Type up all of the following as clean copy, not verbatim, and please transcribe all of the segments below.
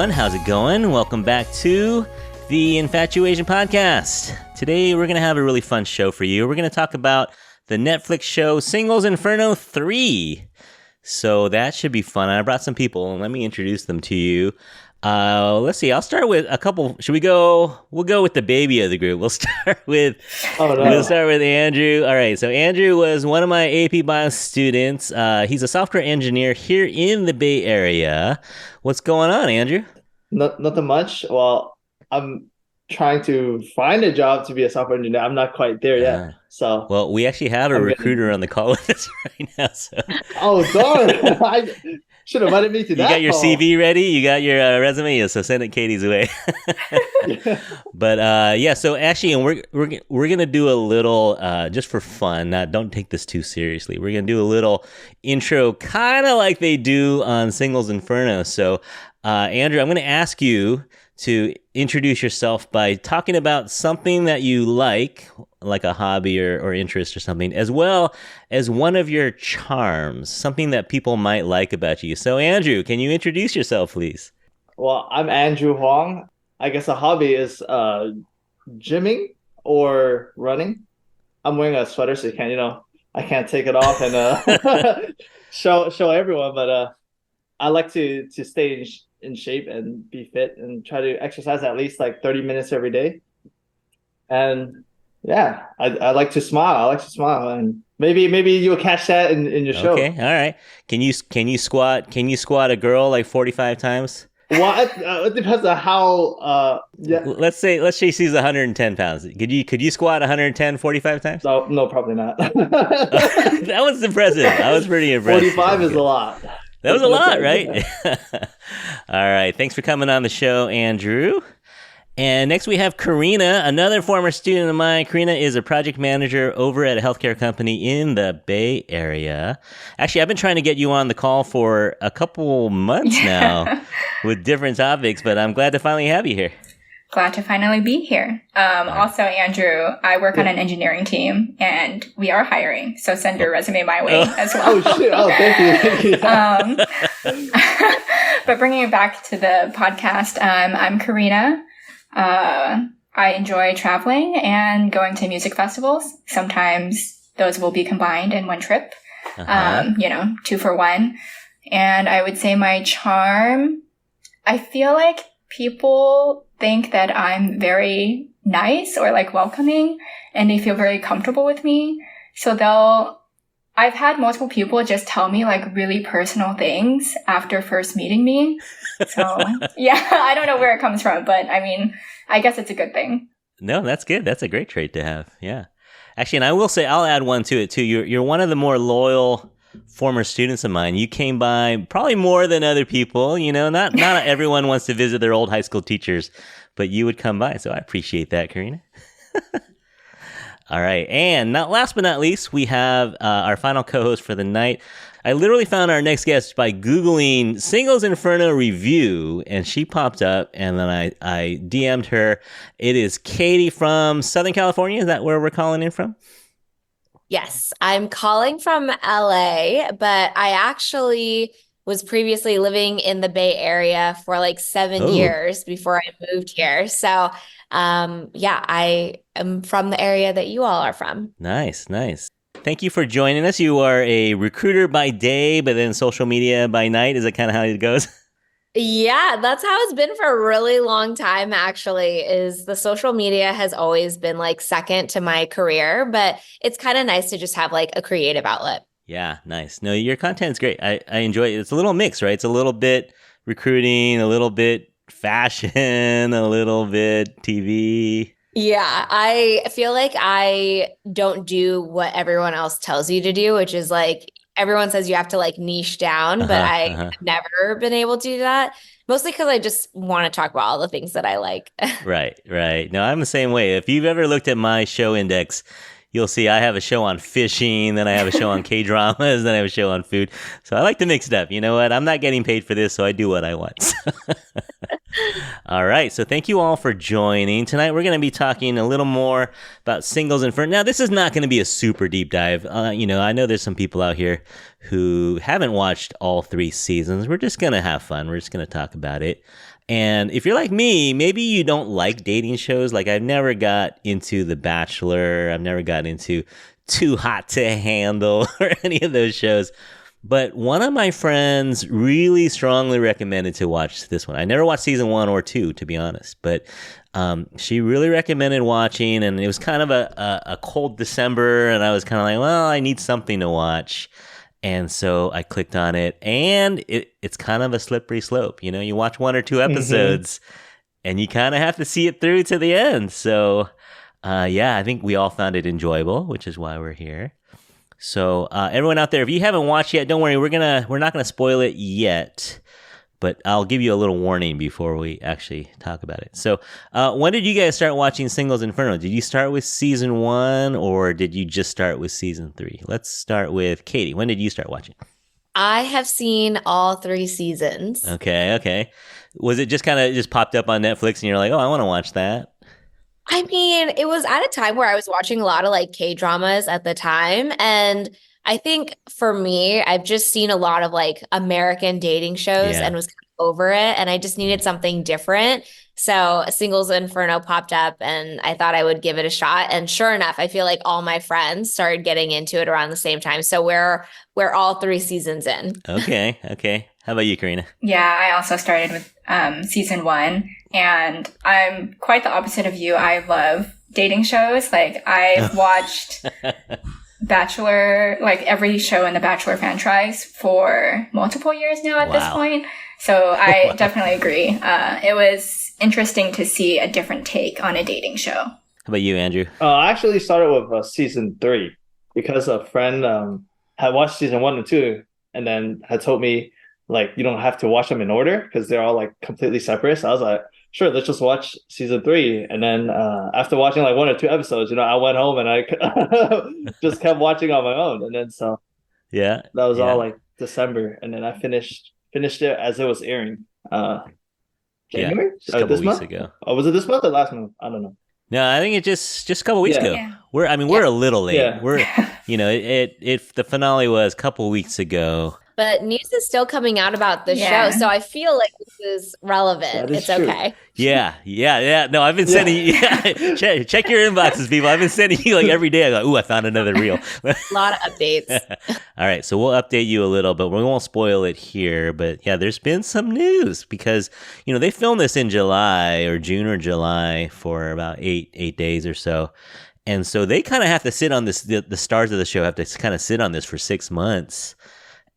everyone. How's it going? Welcome back to the Infatuasian podcast. Today, we're going to have a really fun show for you. We're going to talk about the Netflix show Singles Inferno 3. So that should be fun. I brought some people, and let me introduce them to you. Let's see. I'll start with a couple. Should we go? We'll go with the baby of the group. We'll start with. We'll start with Andrew. All right. So Andrew was one of my AP Bio students. He's a software engineer here in the Bay Area. What's going on, Andrew? Nothing much. Well, I'm trying to find a job to be a software engineer. I'm not quite there yet. So. Well, we actually have a recruiter on the call with us right now. So. Oh darn! I should have invited me to that. You got your call. CV ready? You got your resume? Yeah, so send it Katie's way. But yeah, so actually, and we're gonna do a little just for fun. Don't take this too seriously. We're gonna do a little intro, kind of like they do on Singles Inferno. So, Andrew, I'm gonna ask you to introduce yourself by talking about something that you like a hobby or interest or something, as well as one of your charms, something that people might like about you. So, Andrew, can you introduce yourself, please? Well, I'm Andrew Huang. I guess a hobby is gymming or running. I'm wearing a sweater, so I can't take it off and show everyone. But I like to stay in shape and be fit and try to exercise at least like 30 minutes every day. And yeah, I like to smile. And maybe you'll catch that in your show. Okay, all right. Can you squat a girl like 45 times? Well, it depends on how. Yeah. Let's say she's 110 pounds. Could you squat 110 45 times? No, probably not. That was impressive. I was pretty impressed. 45 is a lot. That was a lot, right? All right. Thanks for coming on the show, Andrew. And next we have Karina, another former student of mine. Karina is a project manager over at a healthcare company in the Bay Area. Actually, I've been trying to get you on the call for a couple months now with different topics, but I'm glad to finally have you here. Glad to finally be here. Also, Andrew, I work on an engineering team, and we are hiring, so send your resume my way as well. Oh, shit. Oh, thank you. But bringing it back to the podcast, I'm Karina. I enjoy traveling and going to music festivals. Sometimes those will be combined in one trip, 2 for 1. And I would say my charm, I feel like people think that I'm very nice or like welcoming and they feel very comfortable with me. So I've had multiple people just tell me like really personal things after first meeting me. So yeah, I don't know where it comes from, but I mean, I guess it's a good thing. No, that's good. That's a great trait to have. Yeah. Actually, and I will say, I'll add one to it too. You're one of the more loyal former students of mine. You came by probably more than other people. Not everyone wants to visit their old high school teachers, but you would come by. So I appreciate that, Karina. All right. And last but not least, we have our final co-host for the night. I literally found our next guest by Googling Singles Inferno review, and she popped up, and then I DM'd her. It is Katie from Southern California. Is that where we're calling in from? Yes, I'm calling from LA, but I actually was previously living in the Bay Area for like 7 years before I moved here. So, I am from the area that you all are from. Nice. Thank you for joining us. You are a recruiter by day, but then social media by night. Is that kind of how it goes? Yeah, that's how it's been for a really long time, actually, is the social media has always been like second to my career, but it's kind of nice to just have like a creative outlet. Yeah, nice. No, your content's great. I enjoy it. It's a little mix, right? It's a little bit recruiting, a little bit fashion, a little bit TV. Yeah, I feel like I don't do what everyone else tells you to do, which is like everyone says you have to like niche down, but I've never been able to do that. Mostly because I just want to talk about all the things that I like. Right. No, I'm the same way. If you've ever looked at my show index, you'll see I have a show on fishing, then I have a show on K-dramas, then I have a show on food. So I like to mix it up. You know what? I'm not getting paid for this, so I do what I want. All right. So thank you all for joining. Tonight we're going to be talking a little more about Singles Inferno. Now, this is not going to be a super deep dive. I know there's some people out here who haven't watched all 3 seasons. We're just going to have fun. We're just going to talk about it. And if you're like me, maybe you don't like dating shows. Like I've never got into The Bachelor. I've never got into Too Hot to Handle or any of those shows. But one of my friends really strongly recommended to watch this one. I never watched season 1 or 2, to be honest. But she really recommended watching. And it was kind of a cold December. And I was kind of like, well, I need something to watch. And so I clicked on it, and it's kind of a slippery slope. You know, you watch 1 or 2 episodes, and you kind of have to see it through to the end. So, I think we all found it enjoyable, which is why we're here. So, everyone out there, if you haven't watched yet, don't worry. We're not gonna spoil it yet, but I'll give you a little warning before we actually talk about it. So, when did you guys start watching Singles Inferno? Did you start with season 1 or did you just start with season 3? Let's start with Katie. When did you start watching? I have seen all 3 seasons. Okay. Was it just kind of just popped up on Netflix and you're like, oh, I want to watch that? I mean, it was at a time where I was watching a lot of like K-dramas at the time. And I think for me, I've just seen a lot of like American dating shows and was kind of over it. And I just needed something different. So Singles Inferno popped up and I thought I would give it a shot. And sure enough, I feel like all my friends started getting into it around the same time. So we're all 3 seasons in. Okay. How about you, Karina? Yeah, I also started with season 1. And I'm quite the opposite of you. I love dating shows. Like I've watched Bachelor, like every show in the Bachelor franchise for multiple years now at this point. So I definitely agree. It was interesting to see a different take on a dating show. How about you, Andrew? I actually started with season 3 because a friend had watched season 1 and 2 and then had told me, like, you don't have to watch them in order because they're all like completely separate. So I was like, sure, let's just watch season 3. And then after watching like 1 or 2 episodes, I went home and I just kept watching on my own. And then so that was all like December. And then I finished it as it was airing. January? Just a couple weeks ago. Oh, was it this month or last month? I don't know. No, I think it just a couple weeks ago. Yeah. We're a little late. Yeah. We're the finale was a couple weeks ago. But news is still coming out about the show, so I feel like this is relevant. It's true. Okay. Yeah. No, I've been sending you. Check your inboxes, people. I've been sending you like every day. I'm like, ooh, I found another reel. A lot of updates. All right, so we'll update you a little, but we won't spoil it here. But yeah, there's been some news because they filmed this in July or June or July for about eight days or so. And so they kind of have to sit on this. The stars of the show have to kind of sit on this for 6 months.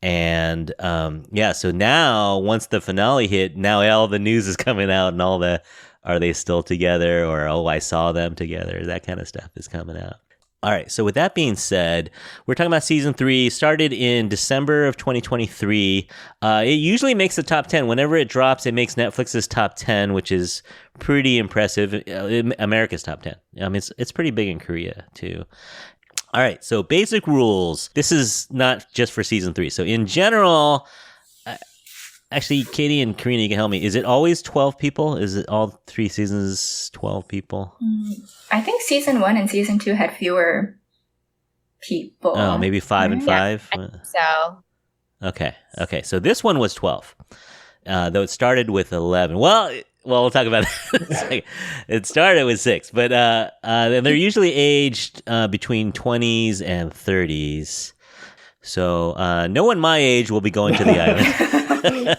And so now once the finale hit, now all the news is coming out and all the are they still together or I saw them together, that kind of stuff is coming out. All right, so with that being said, we're talking about season 3, started in December of 2023. It usually makes the top 10. Whenever it drops, it makes Netflix's top 10, which is pretty impressive. America's top 10. I mean, it's pretty big in Korea too. All right, so basic rules. This is not just for season 3. So in general, actually, Katie and Karina, you can help me. Is it always 12 people? Is it all 3 seasons 12 people? I think season 1 and season 2 had fewer people. Oh, maybe 5 and 5? I think so. Okay. So this one was 12, though it started with 11. Well, we'll talk about that. It started with 6, but they're usually aged between 20s and 30s. So no one my age will be going to the island.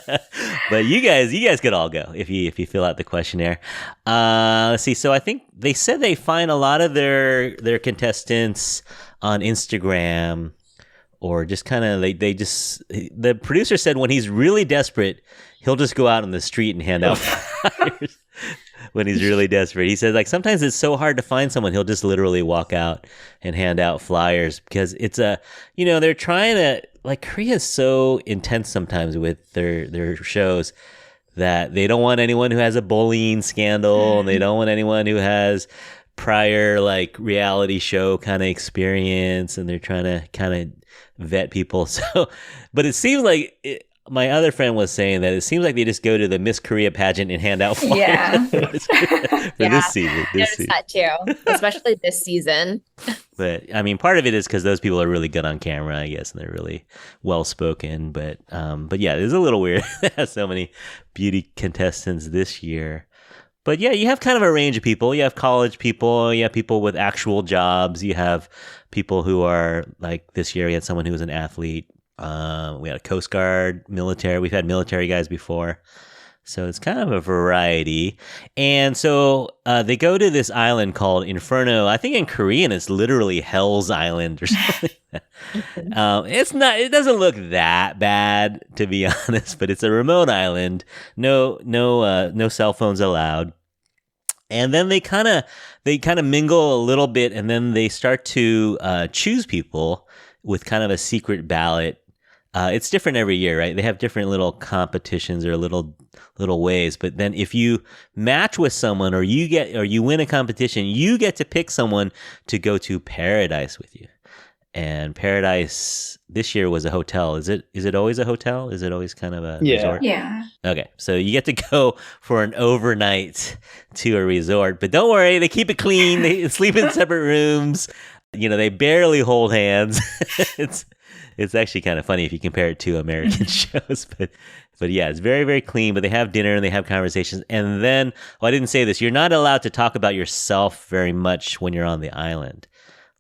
But you guys could all go if you fill out the questionnaire. Let's see. So I think they said they find a lot of their contestants on Instagram, or just kind of the producer said when he's really desperate, he'll just go out on the street and hand out flyers. When he's really desperate, he says, like, sometimes it's so hard to find someone, he'll just literally walk out and hand out flyers because it's they're trying to, like, Korea's so intense sometimes with their shows that they don't want anyone who has a bullying scandal, and they don't want anyone who has prior, like, reality show kind of experience, and they're trying to kind of vet people. So, but it seems like my other friend was saying that it seems like they just go to the Miss Korea pageant and hand out flyers for this season. I noticed that too, especially this season. But I mean, part of it is because those people are really good on camera, I guess, and they're really well spoken. But yeah, it's a little weird. It has so many beauty contestants this year. But yeah, you have kind of a range of people. You have college people. You have people with actual jobs. You have people who are like this year. We had someone who was an athlete. We had a Coast Guard, military. We've had military guys before. So it's kind of a variety. And so they go to this island called Inferno. I think in Korean it's literally Hell's Island or something. It doesn't look that bad, to be honest, but it's a remote island. No cell phones allowed. And then they kind of mingle a little bit, and then they start to choose people with kind of a secret ballot. It's different every year, right? They have different little competitions or little ways. But then if you match with someone or you win a competition, you get to pick someone to go to paradise with you. And paradise this year was a hotel. Is it always a hotel? Is it always kind of a resort? Yeah. Okay, so you get to go for an overnight to a resort, but don't worry, they keep it clean. They sleep in separate rooms. They barely hold hands. It's actually kind of funny if you compare it to American shows, but yeah, it's very, very clean. But they have dinner and they have conversations, and then I didn't say this. You're not allowed to talk about yourself very much when you're on the island.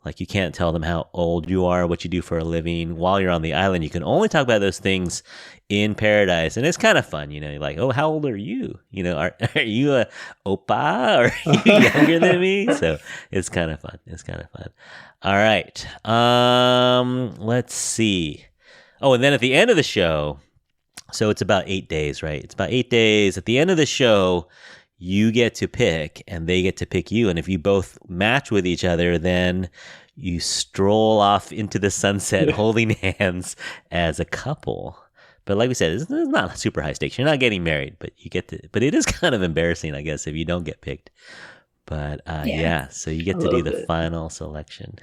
Like you can't tell them how old you are, what you do for a living while you're on the island. You can only talk about those things in paradise, and it's kind of fun. You're like, oh, how old are you? Are you a oppa, or are you younger than me? So it's kind of fun. All right. Let's see. Oh, and then at the end of the show, so it's about 8 days, right? It's about 8 days. At the end of the show, you get to pick and they get to pick you. And if you both match with each other, then you stroll off into the sunset holding hands as a couple. But like we said, it's not super high stakes. You're not getting married, but but it is kind of embarrassing, I guess, if you don't get picked. But yeah, so you get to do the final selection.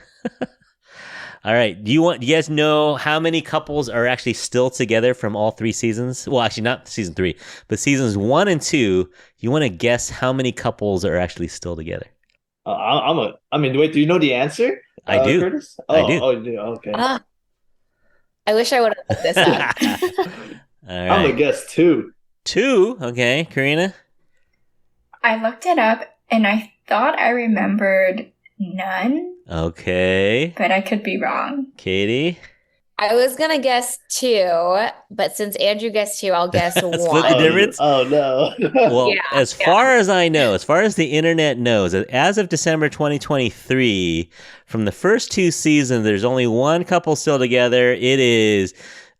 All right. Do you guys know how many couples are actually still together from all 3 seasons? Well, actually not season 3, but seasons 1 and 2. You want to guess how many couples are actually still together? Wait, do you know the answer? I do. Curtis? I do. Oh, you do. Okay. I wish I would have looked this up. All right. I'm going to guess 2. 2? Okay. Karina? I looked it up and I thought I remembered none. Okay. But I could be wrong. Katie? I was going to guess 2, but since Andrew guessed 2, I'll guess 1. Split the difference? Oh, no. Well, as far as I know, as far as the internet knows, as of December 2023, from the first 2 seasons, there's only one couple still together. It is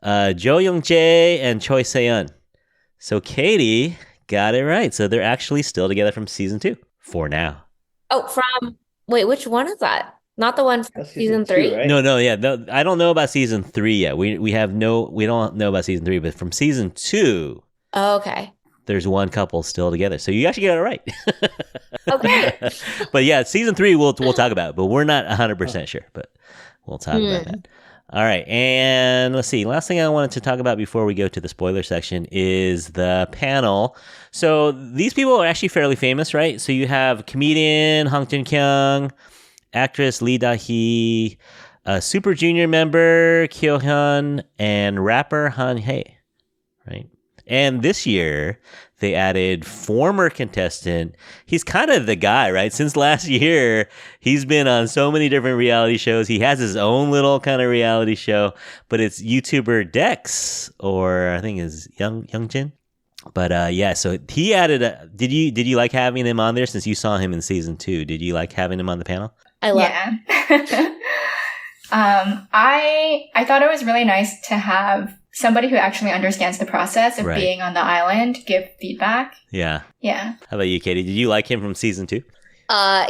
Jo Young-jae and Choi Se-yeon. So Katie got it right. So they're actually still together from season 2 for now. Oh, wait, which one is that? Not the one from season 3? 2, right? No, yeah. No, I don't know about season 3 yet. We don't know about season 3, but from season 2, Oh, okay. there's one couple still together. So you actually got it right. Okay. But yeah, season 3 we'll talk about, but we're not 100% sure, but we'll talk about that. All right, and let's see. Last thing I wanted to talk about before we go to the spoiler section is the panel. So these people are actually fairly famous, right? So you have comedian Hong Jin-kyung, actress Lee Da-hee, Super Junior member Kyo-hyun, and rapper Han Hae, right? And this year, they added former contestant. He's kind of the guy, right? Since last year, he's been on so many different reality shows. He has his own little kind of reality show, but it's YouTuber Dex, or I think is Youngjin. But yeah, so he added did you like having him on there since you saw him in season 2? Did you like having him on the panel? I love I thought it was really nice to have somebody who actually understands the process of being on the island give feedback. Yeah. Yeah. How about you, Katie? Did you like him from season 2?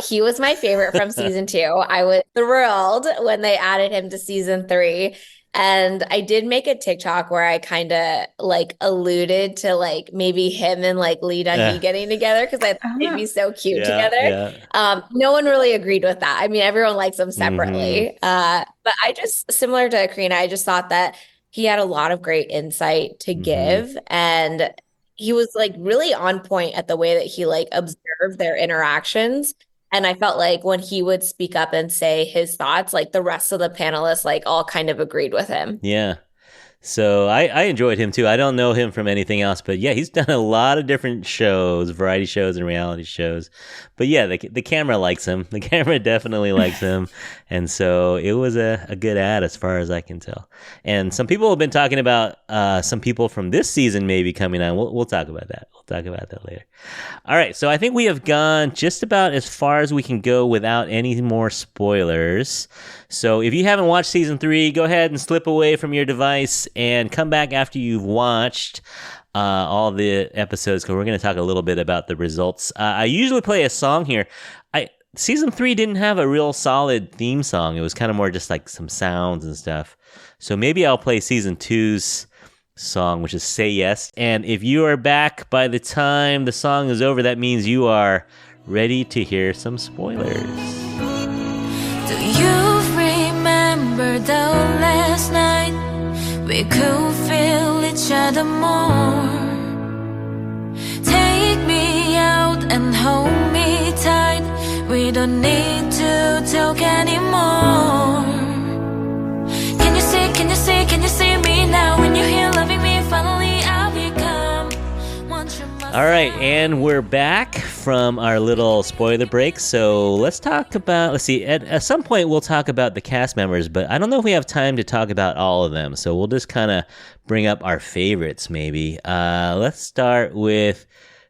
He was my favorite from season 2. I was thrilled when they added him to season 3. And I did make a TikTok where I kind of like alluded to like maybe him and like Lee Da-hee getting together because I thought they'd be so cute together. Yeah. No one really agreed with that. I mean, everyone likes them separately. But I just, similar to Karina, I just thought that he had a lot of great insight to give. And he was like really on point at the way that he like observed their interactions. And I felt like when he would speak up and say his thoughts, like the rest of the panelists, like all kind of agreed with him. Yeah. So I enjoyed him too. I don't know him from anything else, but yeah, he's done a lot of different shows, variety shows and reality shows. But yeah, the camera likes him. The camera definitely likes him. And so it was a good ad as far as I can tell. And some people have been talking about some people from this season maybe coming on. We'll talk about that. We'll talk about that later. All right, so I think we have gone just about as far as we can go without any more spoilers. So if you haven't watched season 3, go ahead and slip away from your device and come back after you've watched all the episodes, because we're going to talk a little bit about the results. I usually play a song here. Season 3 didn't have a real solid theme song. It was kind of more just like some sounds and stuff. So maybe I'll play season 2's song, which is Say Yes. And if you are back by the time the song is over, that means you are ready to hear some spoilers. Do you remember the last night we could feel each other more? Take me out and hold me tight. We don't need to talk anymore. Can you see, can you see, can you see me now? When you're here loving me, finally I'll become what you must. All right, and we're back from our little spoiler break. So let's see, at some point we'll talk about the cast members, but I don't know if we have time to talk about all of them. So we'll just kind of bring up our favorites maybe. Let's start with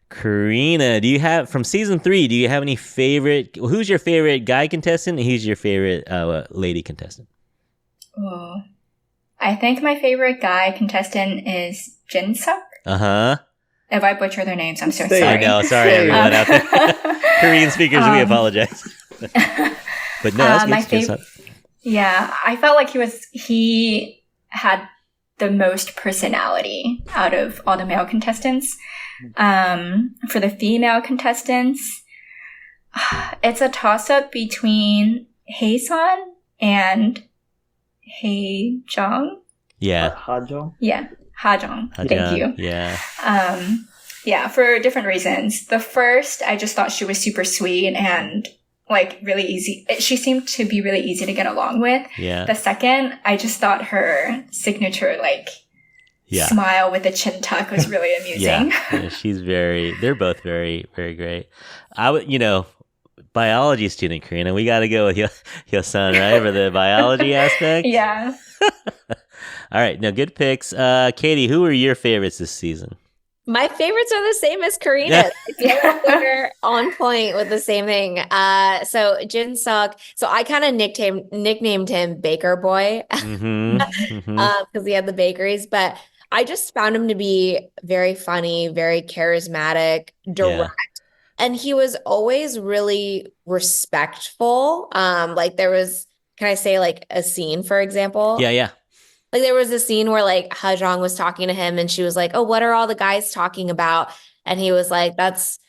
Karina. From season 3, do you have any who's your favorite guy contestant and who's your favorite lady contestant? Oh, I think my favorite guy contestant is Jin Suk. Uh-huh. If I butcher their names, I'm so Same. sorry. I know, sorry everyone out there. Korean speakers, we apologize. But no, that's my good. Yeah, I felt like he had the most personality out of all the male contestants. For the female contestants, it's a toss-up between Haesun and Hae Jung. Yeah. Ha Young? Yeah, Ha Jung. Thank you. Yeah. Yeah, for different reasons. The first, I just thought she was super sweet and like really easy. She seemed to be really easy to get along with. Yeah. The second, I just thought her signature smile with the chin tuck was really amusing. Yeah, they're both very, very great. Biology student, Karina, we got to go with your son, right? For the biology aspect? Yeah. All right, now good picks. Katie, who are your favorites this season? My favorites are the same as Karina's. I feel like we're on point with the same thing. So Jin Suk, so I kind of nicknamed him Baker Boy because he had the bakeries, but I just found him to be very funny, very charismatic, direct. Yeah. And he was always really respectful. Like there was, can I say like a scene, for example? Yeah. Like there was a scene where like Ha Jong was talking to him and she was like, oh, what are all the guys talking about? And he was like, that's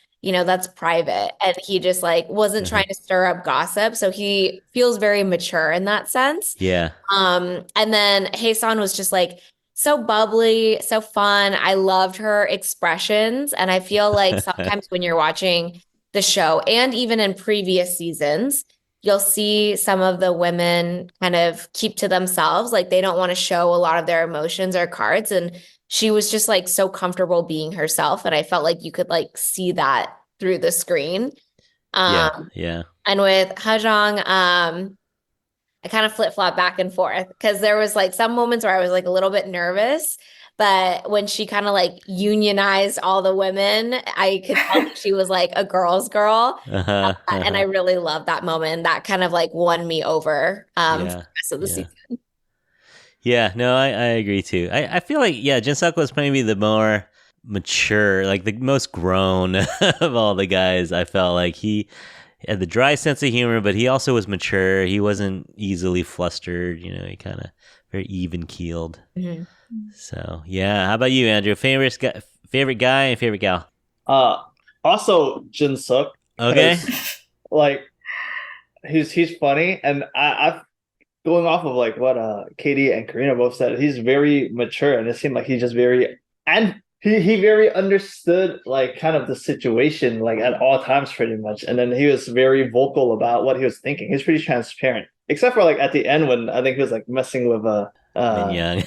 private. And he just like wasn't trying to stir up gossip. So he feels very mature in that sense. Yeah. And then Haesun was just like so bubbly, so fun. I loved her expressions. And I feel like sometimes when you're watching the show and even in previous seasons, you'll see some of the women kind of keep to themselves. Like they don't want to show a lot of their emotions or cards. And she was just like so comfortable being herself. And I felt like you could like see that through the screen. Yeah. And with Hajong, I kind of flip-flop back and forth because there was like some moments where I was like a little bit nervous. But when she kind of like unionized all the women, I could tell that she was like a girl's girl. And I really loved that moment. That kind of like won me over for the rest of the season. Yeah, no, I agree too. I feel like, Jin Suk was maybe the more mature, like the most grown of all the guys. I felt like he had the dry sense of humor, but he also was mature. He wasn't easily flustered. He kind of very even keeled. Mm-hmm. So how about you, Andrew? Favorite guy and favorite gal? Also Jin Suk. Okay. Like he's funny, and I've going off of like what Katie and Karina both said. He's very mature, and it seemed like he's just very, and he very understood like kind of the situation like at all times pretty much, and then he was very vocal about what he was thinking. He's pretty transparent, except for like at the end when I think he was like messing with Min Young.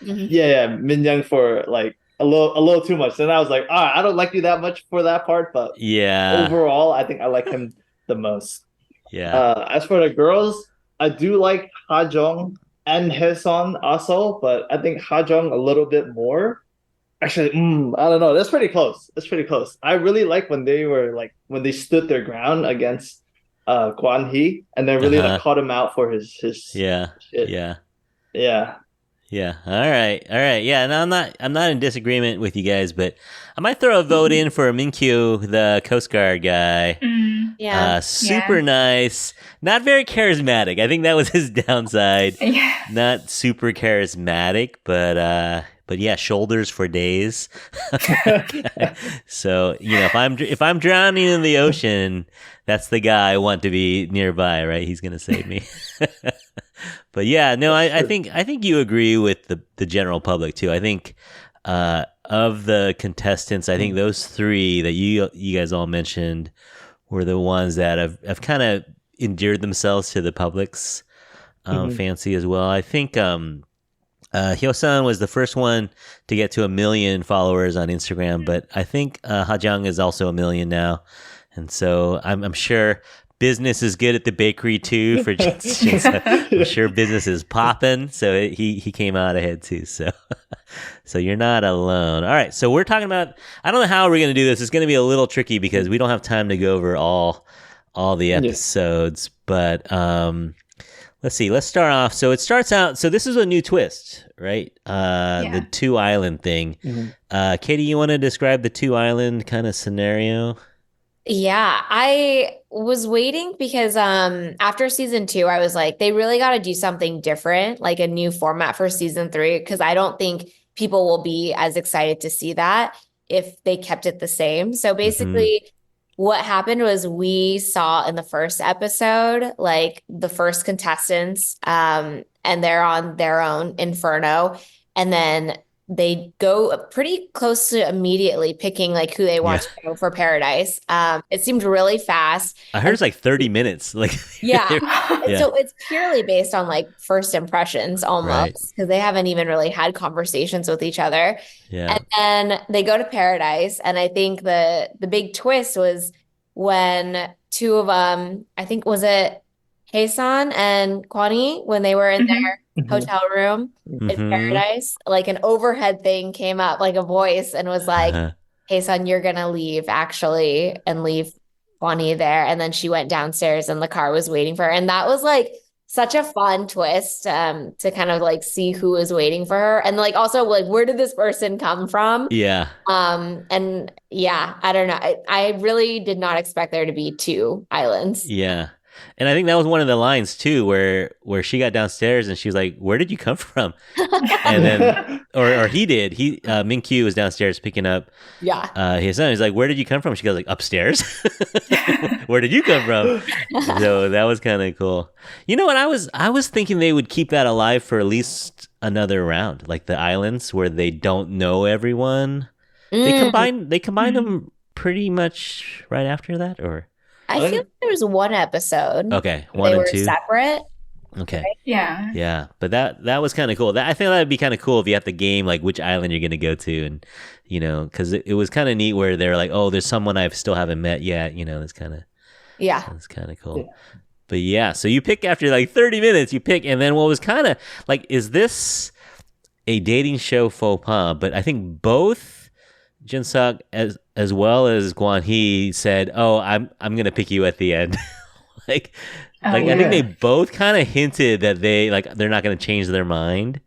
yeah, Min Young for like a little too much. Then I was like, all right, I don't like you that much for that part, but Yeah. overall, I think I like him the most. Yeah. As for the girls, I do like Ha Jung and Haesun also, but I think Ha Jung a little bit more. Actually, I don't know. That's pretty close. That's pretty close. I really like when they were like when they stood their ground against Kwan Hee and then really like caught him out for his Yeah. shit. Yeah. Yeah. Yeah. All right. Yeah. And I'm not in disagreement with you guys, but I might throw a vote in for Minkyu, the Coast Guard guy. Yeah. Super nice. Not very charismatic. I think that was his downside. Yeah. Not super charismatic, but yeah, shoulders for days. So, if I'm drowning in the ocean, that's the guy I want to be nearby, right? He's going to save me. But yeah, no, I think you agree with the general public too. I think of the contestants, I think those three that you guys all mentioned were the ones that have kind of endeared themselves to the public's fancy as well. I think Hyo-sun was the first one to get to 1 million followers on Instagram, but I think Ha Jung is also 1 million now, and so I'm sure business is good at the bakery too for Jin. I'm sure business is popping, so he came out ahead too. So you're not alone. All right, so we're talking about. I don't know how we're going to do this. It's going to be a little tricky because we don't have time to go over all the episodes. But let's see. Let's start off. So it starts out. So this is a new twist, right? The 2 island thing. Katie, you want to describe the 2 island kind of scenario? Yeah, I was waiting because after season 2, I was like, they really got to do something different, like a new format for season 3, because I don't think people will be as excited to see that if they kept it the same. So basically, what happened was we saw in the first episode, like the first contestants, and they're on their own Inferno, and then they go pretty close to immediately picking like who they want to go for Paradise. It seemed really fast. I heard it's like 30 minutes. Like yeah. So it's purely based on like first impressions almost, because they haven't even really had conversations with each other. Yeah. And then they go to Paradise, and I think the big twist was when 2 of them, I think was it Haesun and Kwani, when they were in their hotel room in Paradise, like an overhead thing came up, like a voice, and was like, "Hey, son, you're gonna leave actually," and leave Bonnie there. And then she went downstairs, and the car was waiting for her, and that was like such a fun twist to kind of like see who was waiting for her, and like also like where did this person come from? Yeah. And yeah, I don't know. I really did not expect there to be 2 islands. Yeah. And I think that was one of the lines too, where she got downstairs and she was like, "Where did you come from?" And then, or he did. Minkyu was downstairs picking up. His son. He's like, "Where did you come from?" She goes like, "Upstairs." Where did you come from? So that was kind of cool. You know what? I was thinking they would keep that alive for at least another round, like the islands where they don't know everyone. They combined them pretty much right after that, or. I feel like there was 1 episode. Okay, 1 and 2. They were separate. Okay. Right? Yeah. Yeah, but that was kind of cool. I think that would be kind of cool if you have the game, like which island you're going to go to, and because it was kind of neat where they're like, oh, there's someone I still haven't met yet. That's kind of that's kind of cool. Yeah. But yeah, so you pick after like 30 minutes, and then what was kind of like, is this a dating show faux pas? But I think both Jin-suk as well as Kwon Hee said, "Oh, I'm gonna pick you at the end." I think they both kind of hinted that they're not gonna change their mind,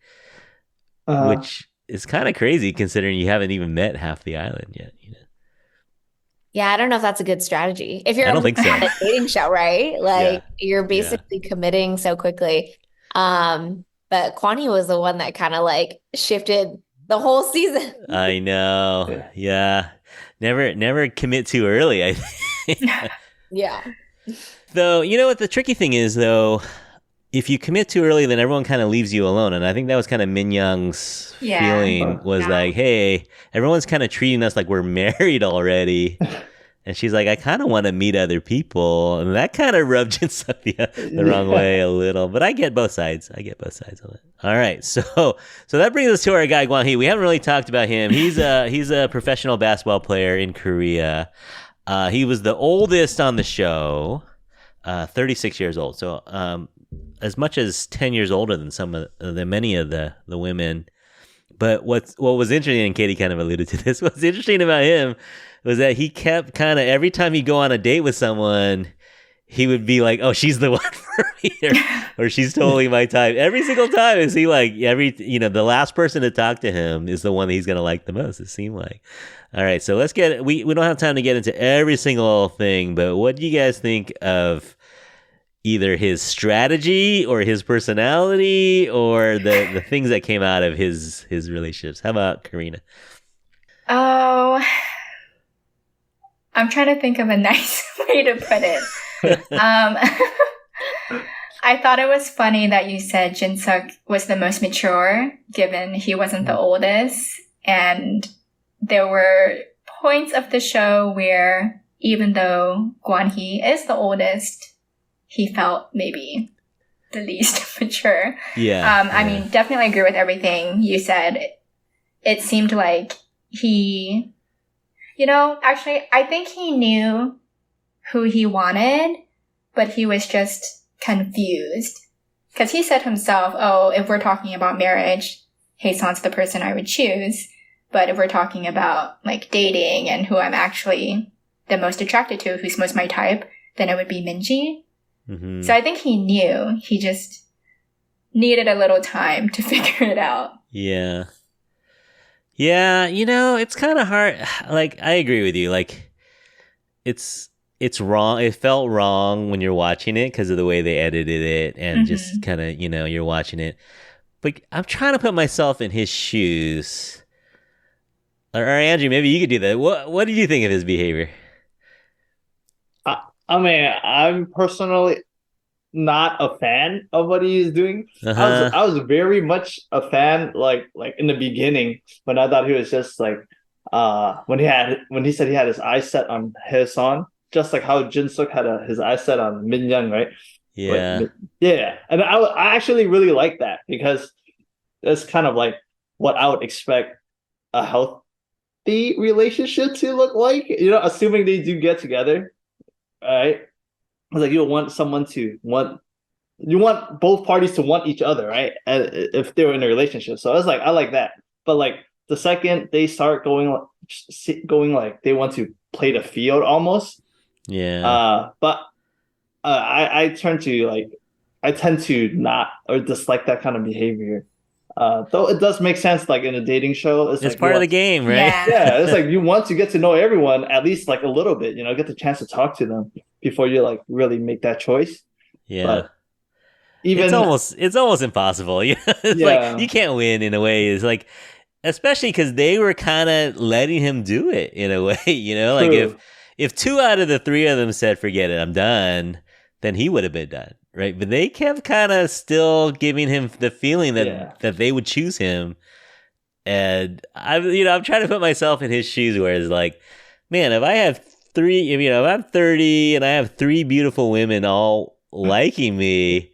which is kind of crazy considering you haven't even met half the island yet. Yeah, I don't know if that's a good strategy. If you're I don't think so. on a dating show, right? Like you're basically committing so quickly. But Kwon Hee was the one that kind of like shifted the whole season. I know. Yeah. Never commit too early, I think. Yeah. Though, you know what the tricky thing is, though? if you commit too early, then everyone kind of leaves you alone. And I think that was kind of Min Young's feeling was like, hey, everyone's kind of treating us like we're married already. And she's like, I kind of want to meet other people. And that kind of rubbed Jin Suk the wrong way a little. But I get both sides. I get both sides of it. All right. So that brings us to our guy, Gwang Hee. We haven't really talked about him. He's a professional basketball player in Korea. He was the oldest on the show, 36 years old. So as much as 10 years older than many of the women. But what was interesting, and Katie kind of alluded to this, what's interesting about him was that he kept kind of, every time he'd go on a date with someone, he would be like, oh, she's the one for me, or she's totally my type. Every single time is he like, the last person to talk to him is the one that he's going to like the most, it seemed like. All right, so let's we don't have time to get into every single thing, but what do you guys think of either his strategy or his personality or the things that came out of his relationships? How about Karina? Oh, I'm trying to think of a nice way to put it. I thought it was funny that you said Jin Suk was the most mature, given he wasn't the oldest. And there were points of the show where even though Gwon Hee is the oldest, he felt maybe the least mature. Yeah. I mean, definitely agree with everything you said. It seemed like he, actually, I think he knew who he wanted, but he was just confused. Because he said himself, oh, if we're talking about marriage, Hae-sun's the person I would choose. But if we're talking about like dating and who I'm actually the most attracted to, who's most my type, then it would be Minji. Mm-hmm. So I think he knew. He just needed a little time to figure it out. Yeah. Yeah, it's kind of hard. Like, I agree with you. Like, it's wrong. It felt wrong when you're watching it because of the way they edited it and just kind of, you're watching it. But I'm trying to put myself in his shoes. Or Andrew, maybe you could do that. What did you think of his behavior? I mean, I'm personally not a fan of what he's doing. Uh-huh. I was very much a fan, like in the beginning when I thought he was just like, when he said he had his eyes set on Hae-sun, just like how Jin Suk had his eyes set on Min Young, right? Yeah, yeah, and I actually really like that because that's kind of like what I would expect a healthy relationship to look like. Assuming they do get together. Right, like you want both parties to want each other, right? If they're in a relationship, so it's like I like that. But like the second they start going like they want to play the field almost, yeah. But I tend to not or dislike that kind of behavior. Though it does make sense, like in a dating show, it's like part of the game, right? Yeah, it's like you want to get to know everyone at least like a little bit, get the chance to talk to them before you like really make that choice. Yeah, but it's almost impossible. It's like you can't win in a way. It's like, especially because they were kind of letting him do it in a way. Like if 2 out of the 3 of them said, "Forget it, I'm done," then he would have been done. Right, but they kept kind of still giving him the feeling that they would choose him, and I'm trying to put myself in his shoes where it's like, man, if I have if I'm 30 and I have 3 beautiful women all liking me,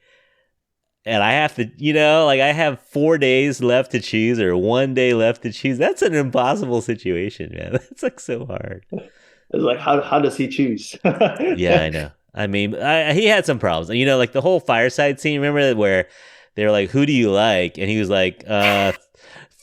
and I have to, I have 4 days left to choose or 1 day left to choose, that's an impossible situation, man. That's like so hard. It's like how does he choose? Yeah, I know. I mean, he had some problems. Like the whole fireside scene, remember where they were like, who do you like? And he was like, her,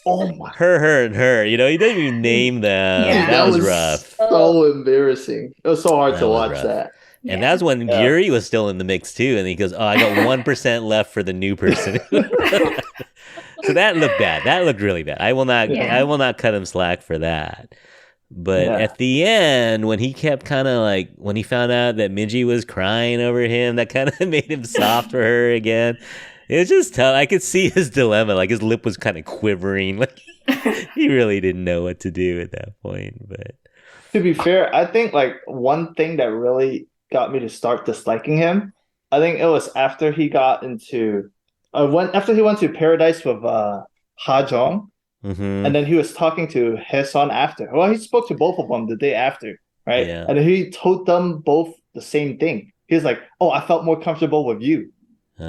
and her. He didn't even name them. Yeah. That was rough. So embarrassing. It was so hard to watch that. And that was when Yuri was still in the mix too. And he goes, I got 1% left for the new person. So that looked bad. That looked really bad. I will not cut him slack for that. But at the end, when he kept kind of like, when he found out that Minji was crying over him, that kind of made him soft for her again. It was just tough. I could see his dilemma. Like his lip was kind of quivering. Like he really didn't know what to do at that point. But to be fair, I think like one thing that really got me to start disliking him I think it was after he got into after he went to Paradise with Ha Jong, and then he was talking to Haesun after. Well, he spoke to both of them the day after, right? Yeah. And he told them both the same thing. He was like, "Oh, I felt more comfortable with you."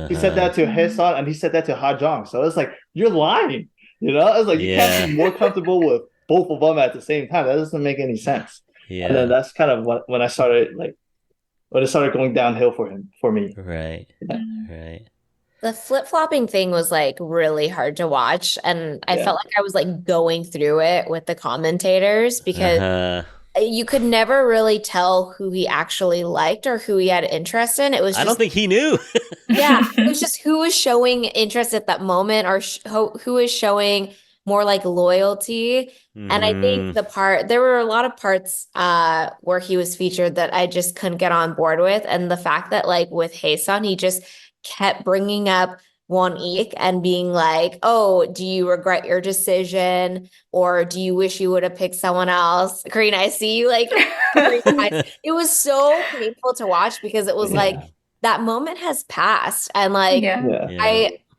He said that to Haesun, and he said that to Ha Jong. So it's like, you're lying, you know? It's like you can't be more comfortable with both of them at the same time. That doesn't make any sense. Yeah. And then that's kind of when I started when it started going downhill for me. Right. Yeah. Right. The flip-flopping thing was like really hard to watch, and I felt like I was like going through it with the commentators because you could never really tell who he actually liked or who he had interest in. It was I don't think he knew. yeah, it was just who was showing interest at that moment, or who was showing more like loyalty. And I think there were a lot of parts where he was featured that I just couldn't get on board with. And the fact that like with Haesun, he just kept bringing up Won-ik and being like, oh, do you regret your decision? Or do you wish you would have picked someone else? Karina, I see you like, it was so painful to watch because it was like, that moment has passed. And like,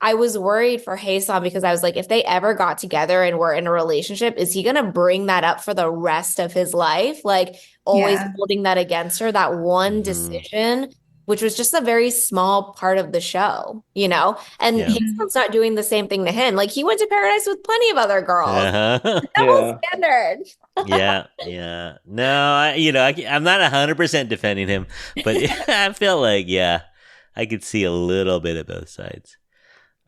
I was worried for Haesun because I was like, if they ever got together and were in a relationship, is he going to bring that up for the rest of his life? Like always holding that against her, that one decision, which was just a very small part of the show, you know? And Haesun's not doing the same thing to him. Like he went to Paradise with plenty of other girls. Double standard. Yeah. No, I'm not 100% defending him, but I felt like, I could see a little bit of both sides.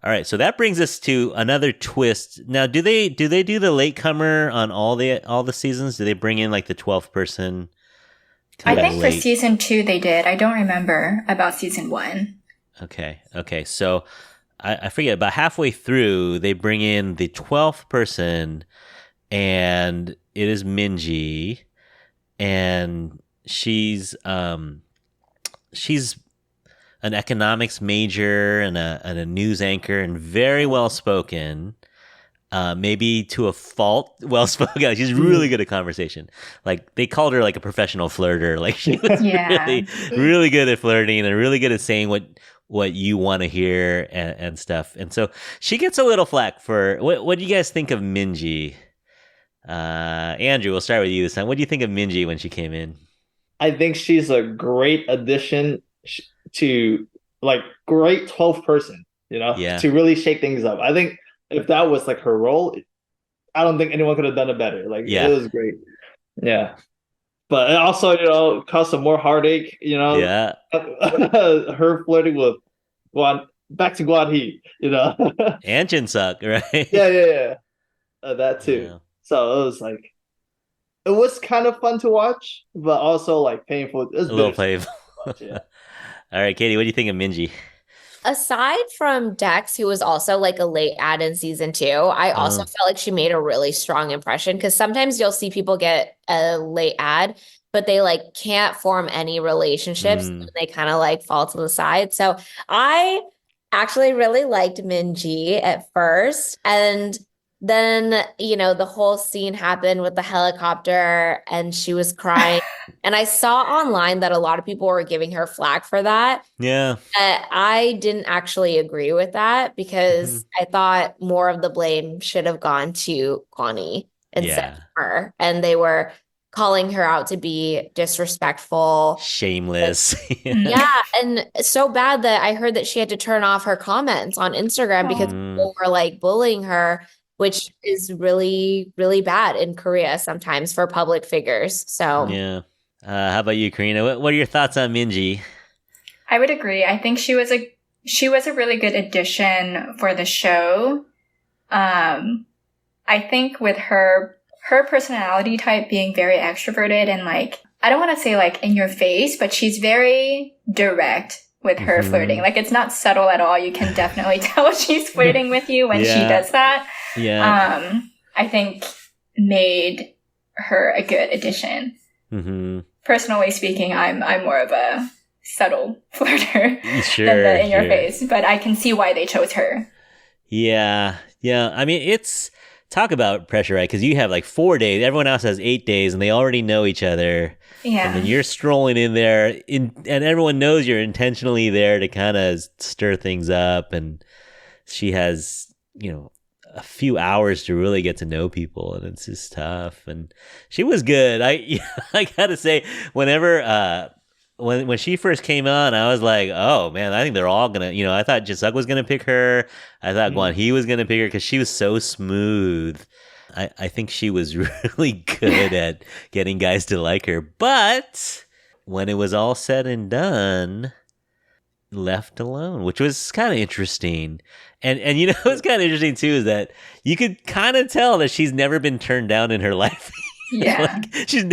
All right, so that brings us to another twist. Now, do they do the latecomer on all the seasons? Do they bring in like the 12th person? I think for season 2 they did. I don't remember about season 1. Okay. So I forget, about halfway through they bring in the 12th person, and it is Minji, and she's an economics major and a news anchor, and very well spoken. Maybe to a fault, well spoken. She's really good at conversation. Like they called her like a professional flirter. Like she was really good at flirting and really good at saying what you want to hear and stuff. And so she gets a little flack for what do you guys think of Minji? Andrew, we'll start with you this time. What do you think of Minji when she came in? I think she's a great addition to like great 12th person, you know, to really shake things up. I think if that was like her role, I don't think anyone could have done it better. Like it was great. Yeah. But it also, you know, caused some more heartache, you know. Yeah. Her flirting with back to Guan Hee, you know. And Jin Suk, right? Yeah. That too. Yeah. So it was like, it was kind of fun to watch, but also like painful. It was a little painful. Yeah. All right, Katie, what do you think of Minji? Aside from Dex, who was also like a late add in season 2, I also felt like she made a really strong impression, because sometimes you'll see people get a late add, but they like can't form any relationships and they kind of like fall to the side. So I actually really liked Minji at first, and then, you know, the whole scene happened with the helicopter and she was crying. And I saw online that a lot of people were giving her flack for that. Yeah. I didn't actually agree with that, because I thought more of the blame should have gone to Kwani instead of her. And they were calling her out to be disrespectful. Shameless. Yeah. And so bad that I heard that she had to turn off her comments on Instagram because people were like bullying her, which is really, really bad in Korea sometimes for public figures. So yeah. How about you, Karina? What are your thoughts on Minji? I would agree. I think she was a really good addition for the show. I think with her personality type being very extroverted and like, I don't want to say like in your face, but she's very direct with her flirting. Like it's not subtle at all. You can definitely tell she's flirting with you when she does that. Yeah. I think made her a good addition. Personally speaking, I'm more of a subtle flirter than the in your face, but I can see why they chose her. Yeah. I mean, talk about pressure, right? Because you have like 4 days. Everyone else has 8 days, and they already know each other. Yeah. And then you're strolling in there, and everyone knows you're intentionally there to kind of stir things up. And she has, a few hours to really get to know people, and it's just tough. And she was good. I gotta say, whenever when she first came on, I was like, oh man, I think they're all gonna, I thought Jisuk was gonna pick her. I thought Guan Hee was gonna pick her because she was so smooth. I think she was really good at getting guys to like her. But when it was all said and done, left alone, which was kind of interesting. And what's kind of interesting too is that you could kind of tell that she's never been turned down in her life. Yeah. Like, she's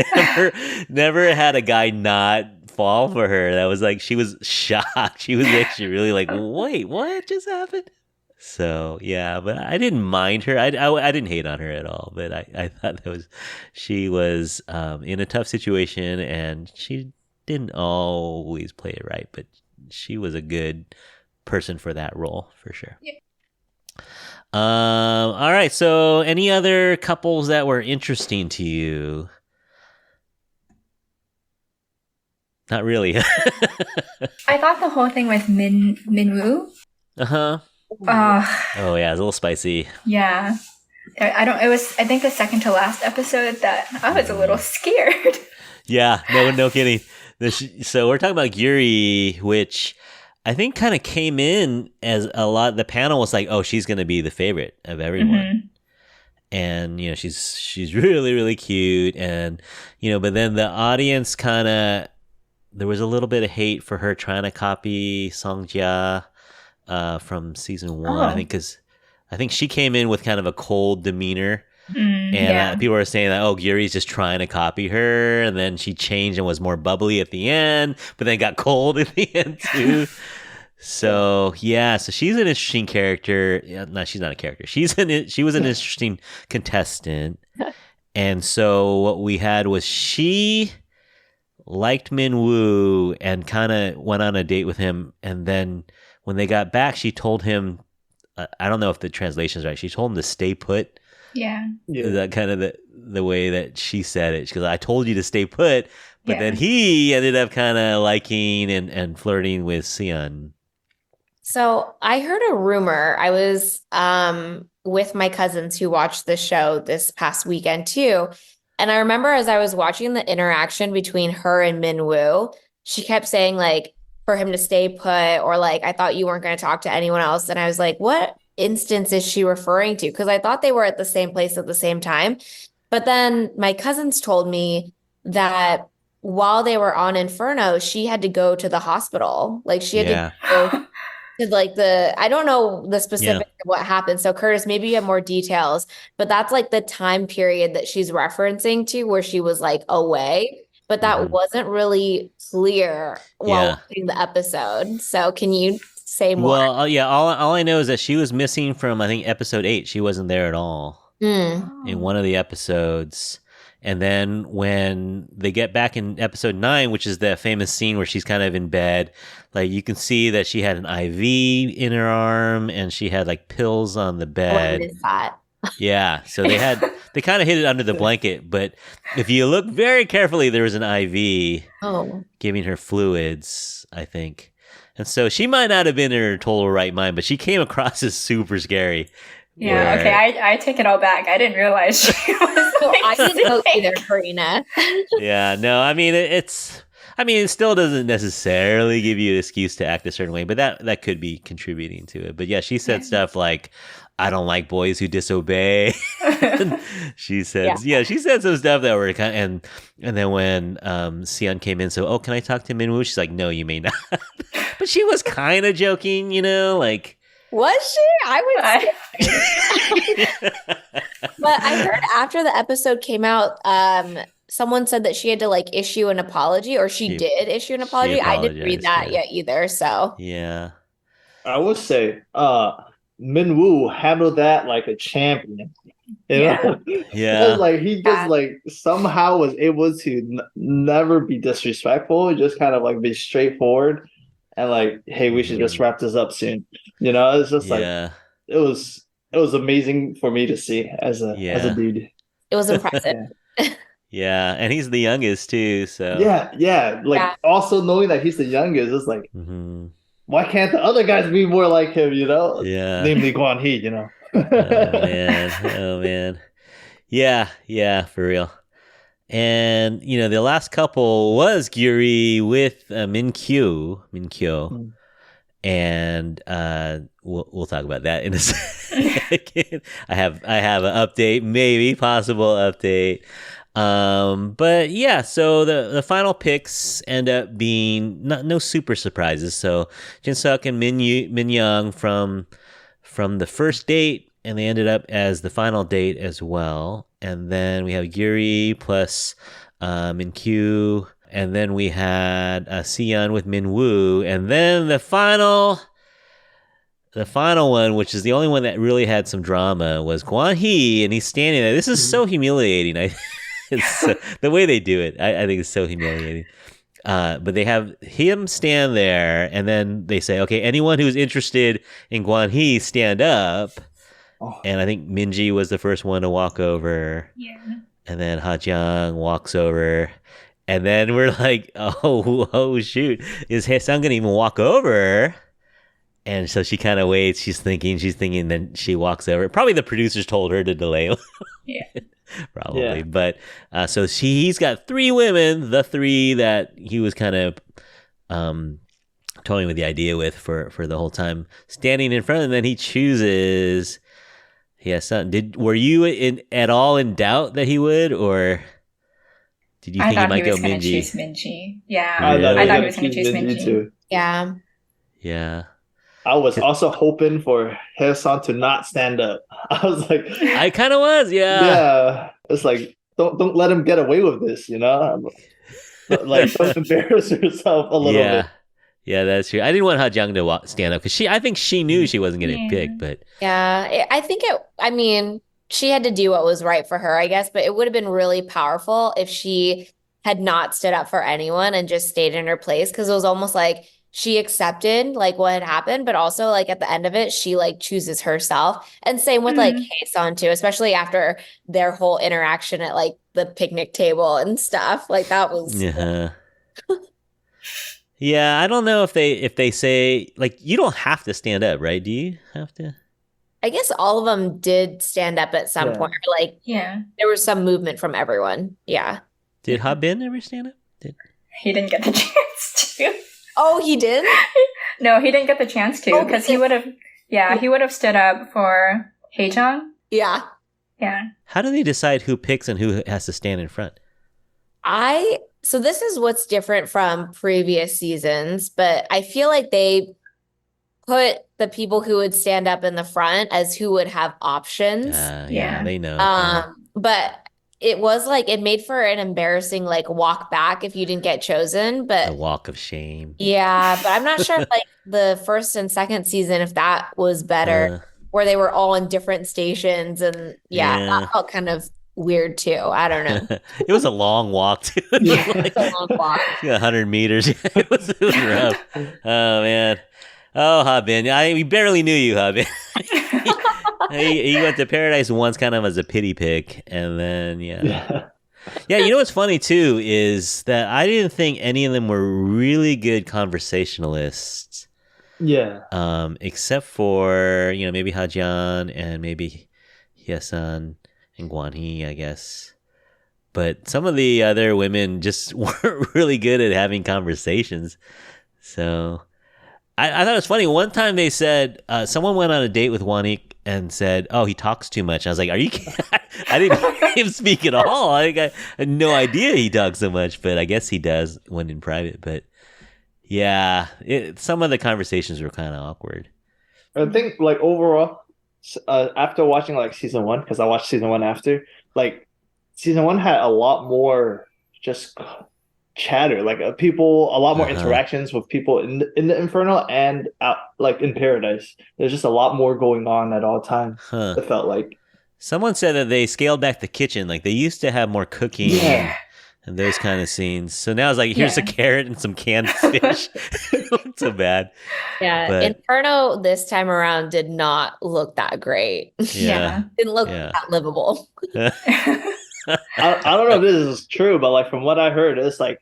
never had a guy not fall for her. That was like, she was shocked. She was actually really like, wait, what just happened? So yeah, but I didn't mind her. I didn't hate on her at all. But I thought she was in a tough situation, and she didn't always play it right, but she was a good person for that role for sure. Yeah. All right. So any other couples that were interesting to you? Not really. I thought the whole thing with Minwoo. Uh-huh. Oh yeah, it's a little spicy. Yeah. I think the second to last episode that I was a little scared. Yeah, no kidding. So we're talking about Yuri, which I think kind of came in as the panel was like, oh, she's going to be the favorite of everyone. Mm-hmm. And, she's really, really cute. And, but then the audience there was a little bit of hate for her trying to copy Songjia from season 1. I think because I think she came in with kind of a cold demeanor. And people were saying that, oh, Yuri's just trying to copy her. And then she changed and was more bubbly at the end, but then got cold at the end too. So she's an interesting character. No, she's not a character. She was an interesting contestant. And so what we had was she liked Minwoo and kind of went on a date with him. And then when they got back, she told him, I don't know if the translation's right. She told him to stay put. Yeah. That kind of the way that she said it. She goes, I told you to stay put. But then he ended up kind of liking and flirting with Seon. So I heard a rumor. I was with my cousins who watched the show this past weekend too. And I remember as I was watching the interaction between her and Minwoo, she kept saying like, for him to stay put, or like, I thought you weren't going to talk to anyone else. And I was like, what instance is she referring to? Because I thought they were at the same place at the same time. But then my cousins told me that while they were on Inferno, she had to go to the hospital. Like she had to go to like I don't know the specifics of what happened. So Curtis, maybe you have more details, but that's like the time period that she's referencing to where she was like away. But that wasn't really clear while watching the episode. So can you say more? Well, all I know is that she was missing from, I think, episode 8. She wasn't there at all in one of the episodes. And then when they get back in episode 9, which is the famous scene where she's kind of in bed, like you can see that she had an IV in her arm and she had like pills on the bed. What is that? Yeah, so they kind of hid it under the blanket, but if you look very carefully, there was an IV giving her fluids, I think. And so she might not have been in her total right mind, but she came across as super scary. Yeah, okay, I take it all back. I didn't realize she was I didn't know either, Karina. Yeah, no, I mean, it still doesn't necessarily give you an excuse to act a certain way, but that could be contributing to it. But yeah, she said stuff like, I don't like boys who disobey. She said, she said some stuff that were kind of, and then when Seon came in, so, can I talk to Minwoo? She's like, no, you may not. But she was kind of joking, like. Was she? I would say. But I heard after the episode came out, someone said that she had to like issue an apology, or she did issue an apology. I didn't read that yet either. So yeah, I would say Minwoo handled that like a champion. You know? Yeah. Like he just like somehow was able to never be disrespectful, just kind of like be straightforward and like, hey, we should just wrap this up soon. It's just like it it was amazing for me to see as a dude. It was impressive. Yeah, and he's the youngest too, so Yeah. Like Yeah. also knowing that he's the youngest, it's like, Mhm. why can't the other guys be more like him? Yeah. Namely Guan Hee. Oh man. Yeah, for real. And the last couple was Gyuri with Min-kyo, Mm. and we'll talk about that in a second. I have an update, maybe possible update. But yeah, so the final picks end up being no super surprises. So Jin-suk and Min Young from the first date, and they ended up as the final date as well. And then we have Yuri plus Min-kyu, and then we had Siyeon with Min-woo, and then the final one, which is the only one that really had some drama, was Kwon Hee, and he's standing there. This is so humiliating. The way they do it, I think it's so humiliating. But they have him stand there, and then they say, okay, anyone who's interested in Kwon Hee, stand up. Oh. And I think Minji was the first one to walk over. Yeah. And then Ha Young walks over. And then we're like, oh shoot. Is Hae-sung going to even walk over? And so she kind of waits. She's thinking, then she walks over. Probably the producers told her to delay. Yeah. Probably. Yeah. But so he's got 3 women, the 3 that he was kind of toying with the idea with for the whole time, standing in front of them. And then he chooses Hae-sung. Were you at all in doubt that he would, or did you think he might go going to Minji? choose Minji. Yeah, Really? I thought he was going to choose Minji. too. Yeah. Yeah. I was also hoping for Hae-sung to not stand up. I was like, I kind of was, yeah. It's like, don't let him get away with this, Like, don't embarrass yourself a little bit. Yeah, that's true. I didn't want Ha Young to stand up because I think she knew she wasn't going to Yeah. pick, but Yeah. I think she had to do what was right for her, I guess, but it would have been really powerful if she had not stood up for anyone and just stayed in her place, because it was almost like she accepted like what had happened, but also like at the end of it, she like chooses herself. And same with like Hae-sung too, especially after their whole interaction at like the picnic table and stuff. Like that was yeah, I don't know if they say like you don't have to stand up, right? Do you have to? I guess all of them did stand up at some point. Like there was some movement from everyone. Yeah. Did Ha Bin ever stand up? He didn't get the chance to. Oh, he did? No, he didn't get the chance to because he would have. Yeah, he would have stood up for Hae-jung. Yeah. Yeah. How do they decide who picks and who has to stand in front? So this is what's different from previous seasons, but I feel like they put the people who would stand up in the front as who would have options. Yeah, they know. But it was like it made for an embarrassing like walk back if you didn't get chosen. But the walk of shame. Yeah, but I'm not sure if like the first and second season if that was better, where they were all in different stations, and that felt kind of weird too. I don't know. It was a long walk too. Like a long walk. 100 meters. It was rough. Oh man. Oh, Ha Bin. We barely knew you, Ha Bin. He went to Paradise once kind of as a pity pick, and then yeah, you know what's funny too is that I didn't think any of them were really good conversationalists. Yeah. Except for maybe Ha Young and maybe Hae-sung and Kwon Hee, I guess. But some of the other women just weren't really good at having conversations. So I thought it was funny. One time they said someone went on a date with Wanik and said, "Oh, he talks too much." I was like, "Are you kidding?" I didn't hear him speak at all. I had no idea he talks so much, but I guess he does when in private. But yeah, some of the conversations were kind of awkward. I think like overall, after watching like season 1, because I watched season 1 after, like season 1 had a lot more just chatter, like a lot more interactions with people in the Inferno and out like in Paradise. There's just a lot more going on at all times. It felt like someone said that they scaled back the kitchen. Like they used to have more cooking and those kind of scenes. So now it's like, here's a carrot and some canned fish. It looked so bad. Yeah, But- Inferno this time around did not look that great. Yeah. Didn't look Yeah. that livable. I don't know if this is true, but like from what I heard, it's like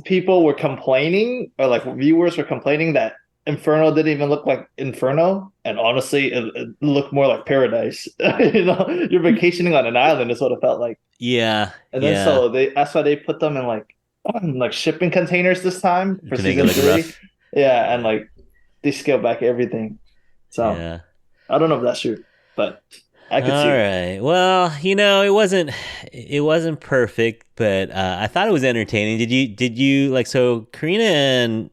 people were complaining, or like viewers were complaining that Inferno didn't even look like Inferno, and honestly, it looked more like paradise. You know, you're vacationing on an island is what it felt like. Yeah. And then yeah. so that's why they put them in like shipping containers this time for To make season it look 3. rough. Yeah, and like they scaled back everything. So Yeah. I don't know if that's true, but I could see All it. right. Well, it wasn't perfect, but I thought it was entertaining. Did you like, so Karina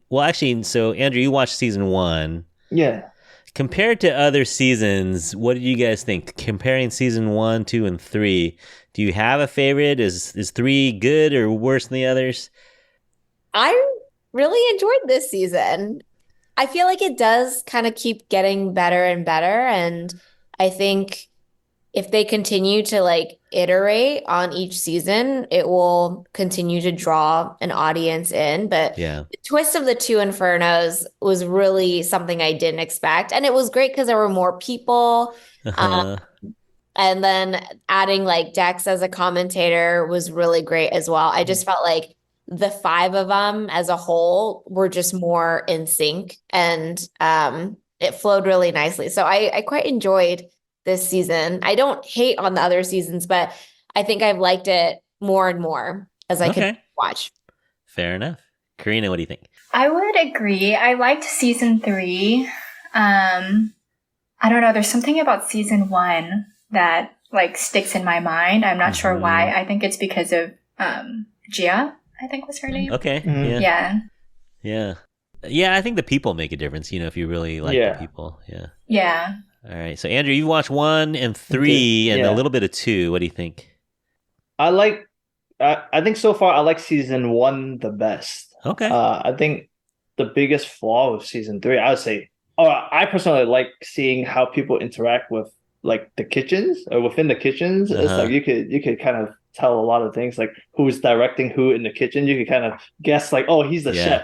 so Andrew, you watched season 1. Yeah. Compared to other seasons, what did you guys think? Comparing season 1, 2, and 3, do you have a favorite? Is 3 good or worse than the others? I really enjoyed this season. I feel like it does kind of keep getting better and better. And I think if they continue to like iterate on each season, it will continue to draw an audience in. But Yeah. the twist of the 2 Infernos was really something I didn't expect. And it was great because there were more people. Uh-huh. And then adding like Dex as a commentator was really great as well. I just felt like the 5 of them as a whole were just more in sync, and it flowed really nicely. So I quite enjoyed this season. I don't hate on the other seasons, but I think I've liked it more and more as I could watch. Fair enough. Karina, what do you think? I would agree. I liked season 3. I don't know. There's something about season 1 that like sticks in my mind. I'm not sure why. I think it's because of Gia, I think was her name. Okay. Mhm. Yeah. Yeah. Yeah, I think the people make a difference, if you really like the people. Yeah. Yeah. All right. So Andrew, you've watched 1 and 3 and a little bit of 2. What do you think? I think so far I like season 1 the best. Okay. I think the biggest flaw with season 3, I would say, I personally like seeing how people interact with like the kitchens, or within the kitchens. It's like you could kind of tell a lot of things, like who's directing who in the kitchen. You could kind of guess like, oh, he's the chef,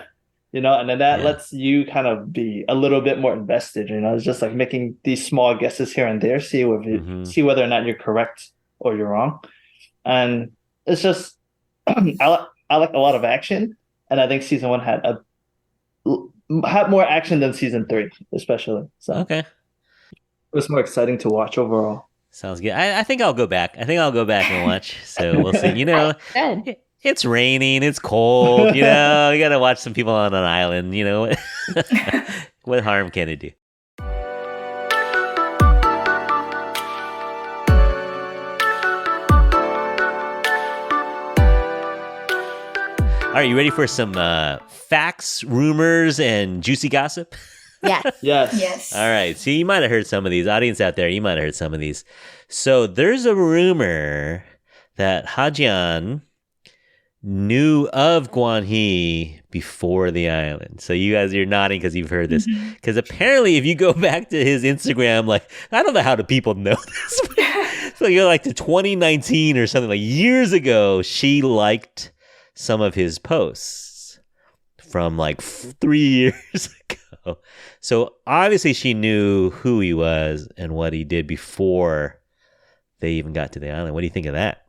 and then that lets you kind of be a little bit more invested. It's just like making these small guesses here and there, see whether or not you're correct or you're wrong. And it's just I like a lot of action, and I think season 1 had more action than season 3, especially. So Okay. it was more exciting to watch overall. Sounds good. I think I'll go back. I think I'll go back and watch. So we'll see. Good. It's raining. It's cold. You got to watch some people on an island. What harm can it do? All right, you ready for some facts, rumors, and juicy gossip? Yes. Yes. All right. See, you might have heard some of these. Audience out there, you might have heard some of these. So there's a rumor that Ha Young knew of Guan Hee before the island. So you guys, you're nodding because you've heard this. Because apparently, if you go back to his Instagram, like, I don't know how do people know this. So you're like to 2019 or something, like years ago, she liked some of his posts from like 3 years ago. So obviously she knew who he was and what he did before they even got to the island. What do you think of that?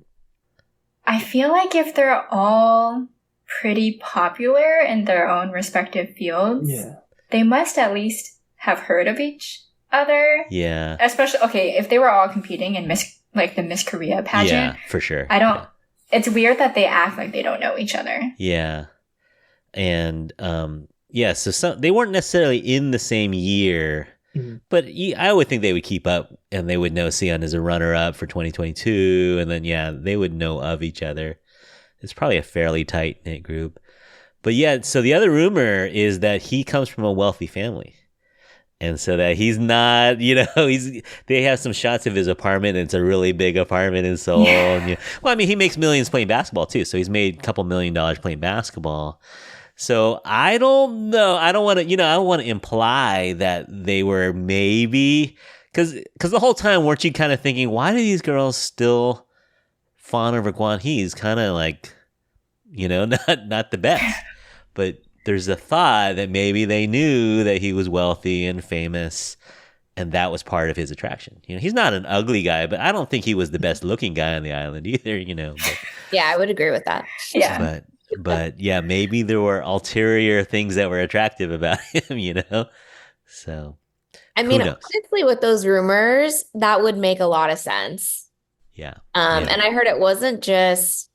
I feel like if they're all pretty popular in their own respective fields, they must at least have heard of each other. Yeah. Especially, if they were all competing in the Miss Korea pageant. Yeah, for sure. It's weird that they act like they don't know each other. Yeah. And so they weren't necessarily in the same year, but I would think they would keep up and they would know Sion as a runner-up for 2022, and then they would know of each other. It's probably a fairly tight-knit group. But so the other rumor is that he comes from a wealthy family. And so that he's not, they have some shots of his apartment, and it's a really big apartment in Seoul. And, well, I mean, he makes millions playing basketball too. So he's made a couple $1 million playing basketball. So I don't know. I don't want to imply that they were maybe, because the whole time, weren't you kind of thinking, why do these girls still fawn over Guan He is kind of like, not the best. But there's a thought that maybe they knew that he was wealthy and famous, and that was part of his attraction. He's not an ugly guy, but I don't think he was the best looking guy on the island either, But, Yeah, I would agree with that. Yeah. But yeah, maybe there were ulterior things that were attractive about him, So I mean, who knows? honestly, with those rumors, that would make a lot of sense. Yeah. And I heard it wasn't just,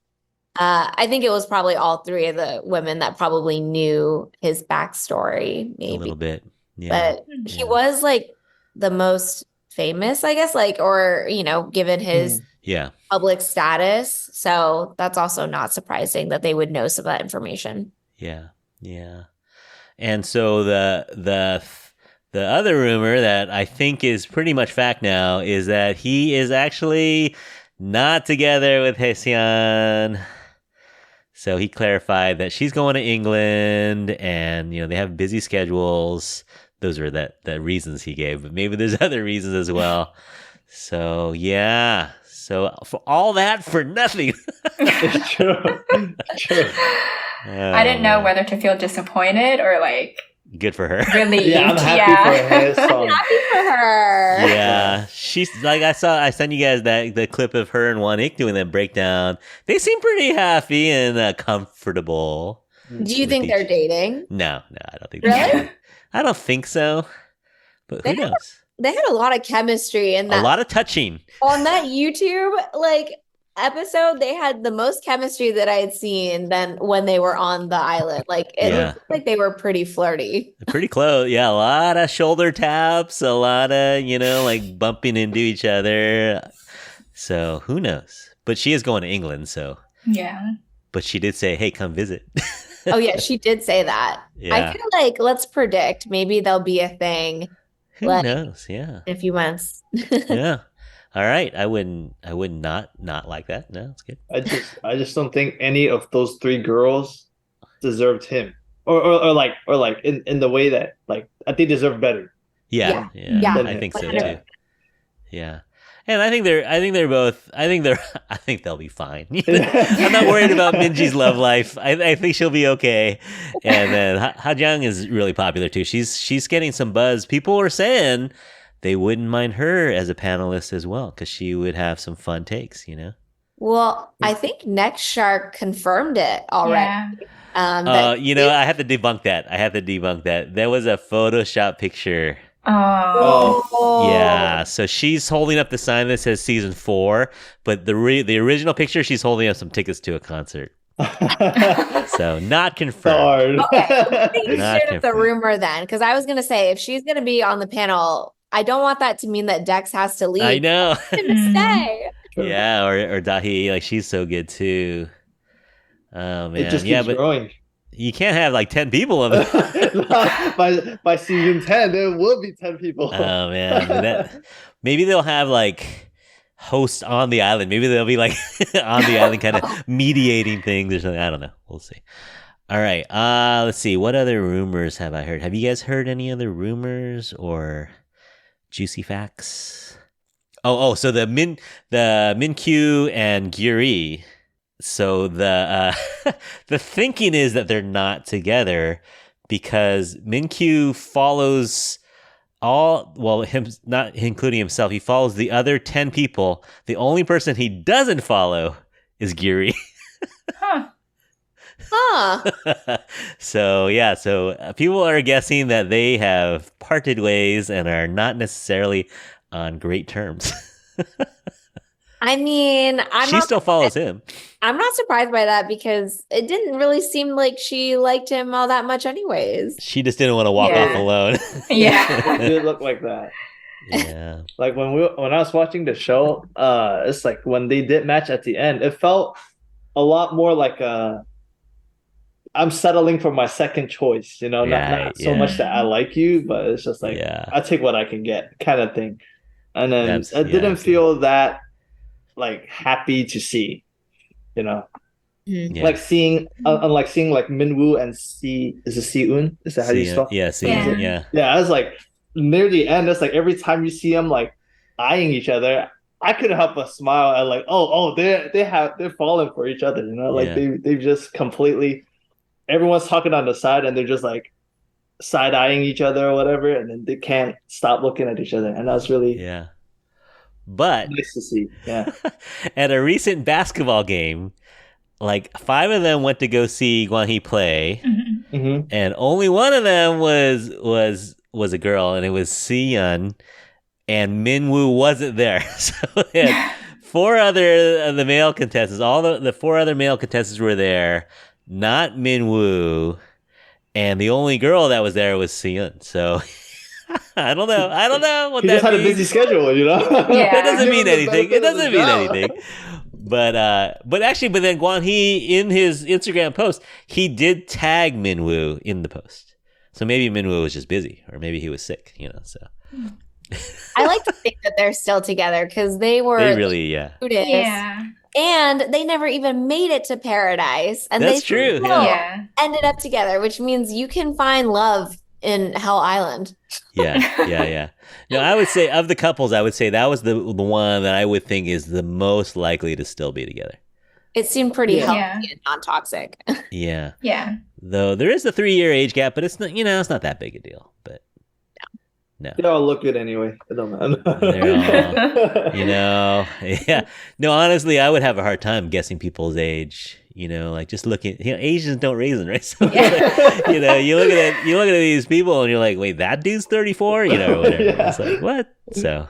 I think it was probably all three of the women that probably knew his backstory, A little maybe. bit. Yeah. But he was like the most famous, I guess, or, given his Yeah. public status. So that's also not surprising that they would know some of that information. Yeah. Yeah. And so the other rumor that I think is pretty much fact now is that he is actually not together with Hesian. So he clarified that she's going to England and, they have busy schedules. Those are the reasons he gave, but maybe there's other reasons as well. So, yeah. So for all that for nothing. It's true. True. I didn't know whether to feel disappointed or like good for her. relieved. Yeah, I'm happy for his song. Happy for her. Yeah, she's like I sent you guys the clip of her and Wanik doing that breakdown. They seem pretty happy and comfortable. Do you think they're dating? No, I don't think. Really? I don't think so. But who knows? They had a lot of chemistry in that. A lot of touching. On that YouTube episode, they had the most chemistry that I had seen than when they were on the island. It looked like they were pretty flirty. Pretty close. Yeah, a lot of shoulder taps, a lot of, bumping into each other. So who knows? But she is going to England, so. Yeah. But she did say, hey, come visit. Oh, yeah, she did say that. Yeah. I feel like, let's predict, maybe there'll be a thing. Who knows? Yeah. In a few months. Yeah. All right. I would not like that. No, it's good. I just don't think any of those three girls deserved him. Or in the way that I think deserve better. Yeah. I think so too. Yeah. And I think they'll be fine. I'm not worried about Minji's love life. I think she'll be okay. And then Ha Young is really popular too. She's getting some buzz. People are saying they wouldn't mind her as a panelist as well because she would have some fun takes. Well, I think Next Shark confirmed it already. Yeah. I have to debunk that. There was a Photoshop picture. Oh. Yeah, so she's holding up the sign that says season 4, but the original picture she's holding up some tickets to a concert. So not confirmed. Okay, Not share the rumor then, because I was gonna say if she's gonna be on the panel, I don't want that to mean that Dex has to leave. I know. To stay. Yeah, or Dahi, she's so good too. Oh man, It just keeps growing. You can't have 10 people on the. by season 10, there will be 10 people. Oh man, maybe they'll have hosts on the island. Maybe they'll be on the island, kind of mediating things or something. I don't know. We'll see. All right. Let's see. What other rumors have I heard? Have you guys heard any other rumors or juicy facts? So the Min-Kyu and Gyuri. So the thinking is that they're not together because Min-Kyu follows him, not including himself, he follows the other 10 people. The only person he doesn't follow is Gyuri. So people are guessing that they have parted ways and are not necessarily on great terms. I mean, she still follows him. I'm not surprised by that because it didn't really seem like she liked him all that much anyways. She just didn't want to walk off alone. Yeah. It did look like that. Yeah. When I was watching the show, it's when they did match at the end, it felt a lot more like I'm settling for my second choice, not so much that I like you, but it's just I take what I can get kind of thing. And then it didn't feel that happy to see, Yeah. seeing Minwoo and is it Si-eun? Is that how you spell? Yeah, Si-eun, yeah. Yeah, I was near the end, it's every time you see them eyeing each other, I couldn't help but smile at like, they're falling for each other, like Yeah. they've just completely everyone's talking on the side and they're just like side eyeing each other or whatever, and then they can't stop looking at each other, and that's really Yeah. But nice to see. Yeah. at a recent basketball game, like 5 of them went to go see Guan He play, Mm-hmm. and only one of them was a girl, and it was Si Yun, and Min Woo wasn't there. So they had 4 other of the male contestants. All the 4 other male contestants were there, not Min Woo, and the only girl that was there was Si Yun. So I don't know what He that just had a means. busy schedule, Yeah. It doesn't mean Give him the anything. benefit It of the doesn't mean doubt. anything. But then Guan He, in his Instagram post, he did tag Minwoo in the post. So maybe Minwoo was just busy, or maybe he was sick, So I like to think that they're still together because they were they really, yeah. students, Yeah. and they never even made it to paradise, and That's they true, still Yeah. ended up together, which means you can find love in Hell Island. Yeah. No, I would say of the couples, I would say that was the one that I would think is the most likely to still be together. It seemed pretty Yeah. healthy and non-toxic. Yeah. Yeah. Though there is a 3-year age gap, but it's not, it's not that big a deal. But no. They all look good anyway. It don't matter. They're yeah. No, honestly, I would have a hard time guessing people's age. Like just looking. Asians don't raisin, right? So, you look at these people and you're like, wait, that dude's 34, or whatever. Yeah. It's like what? So,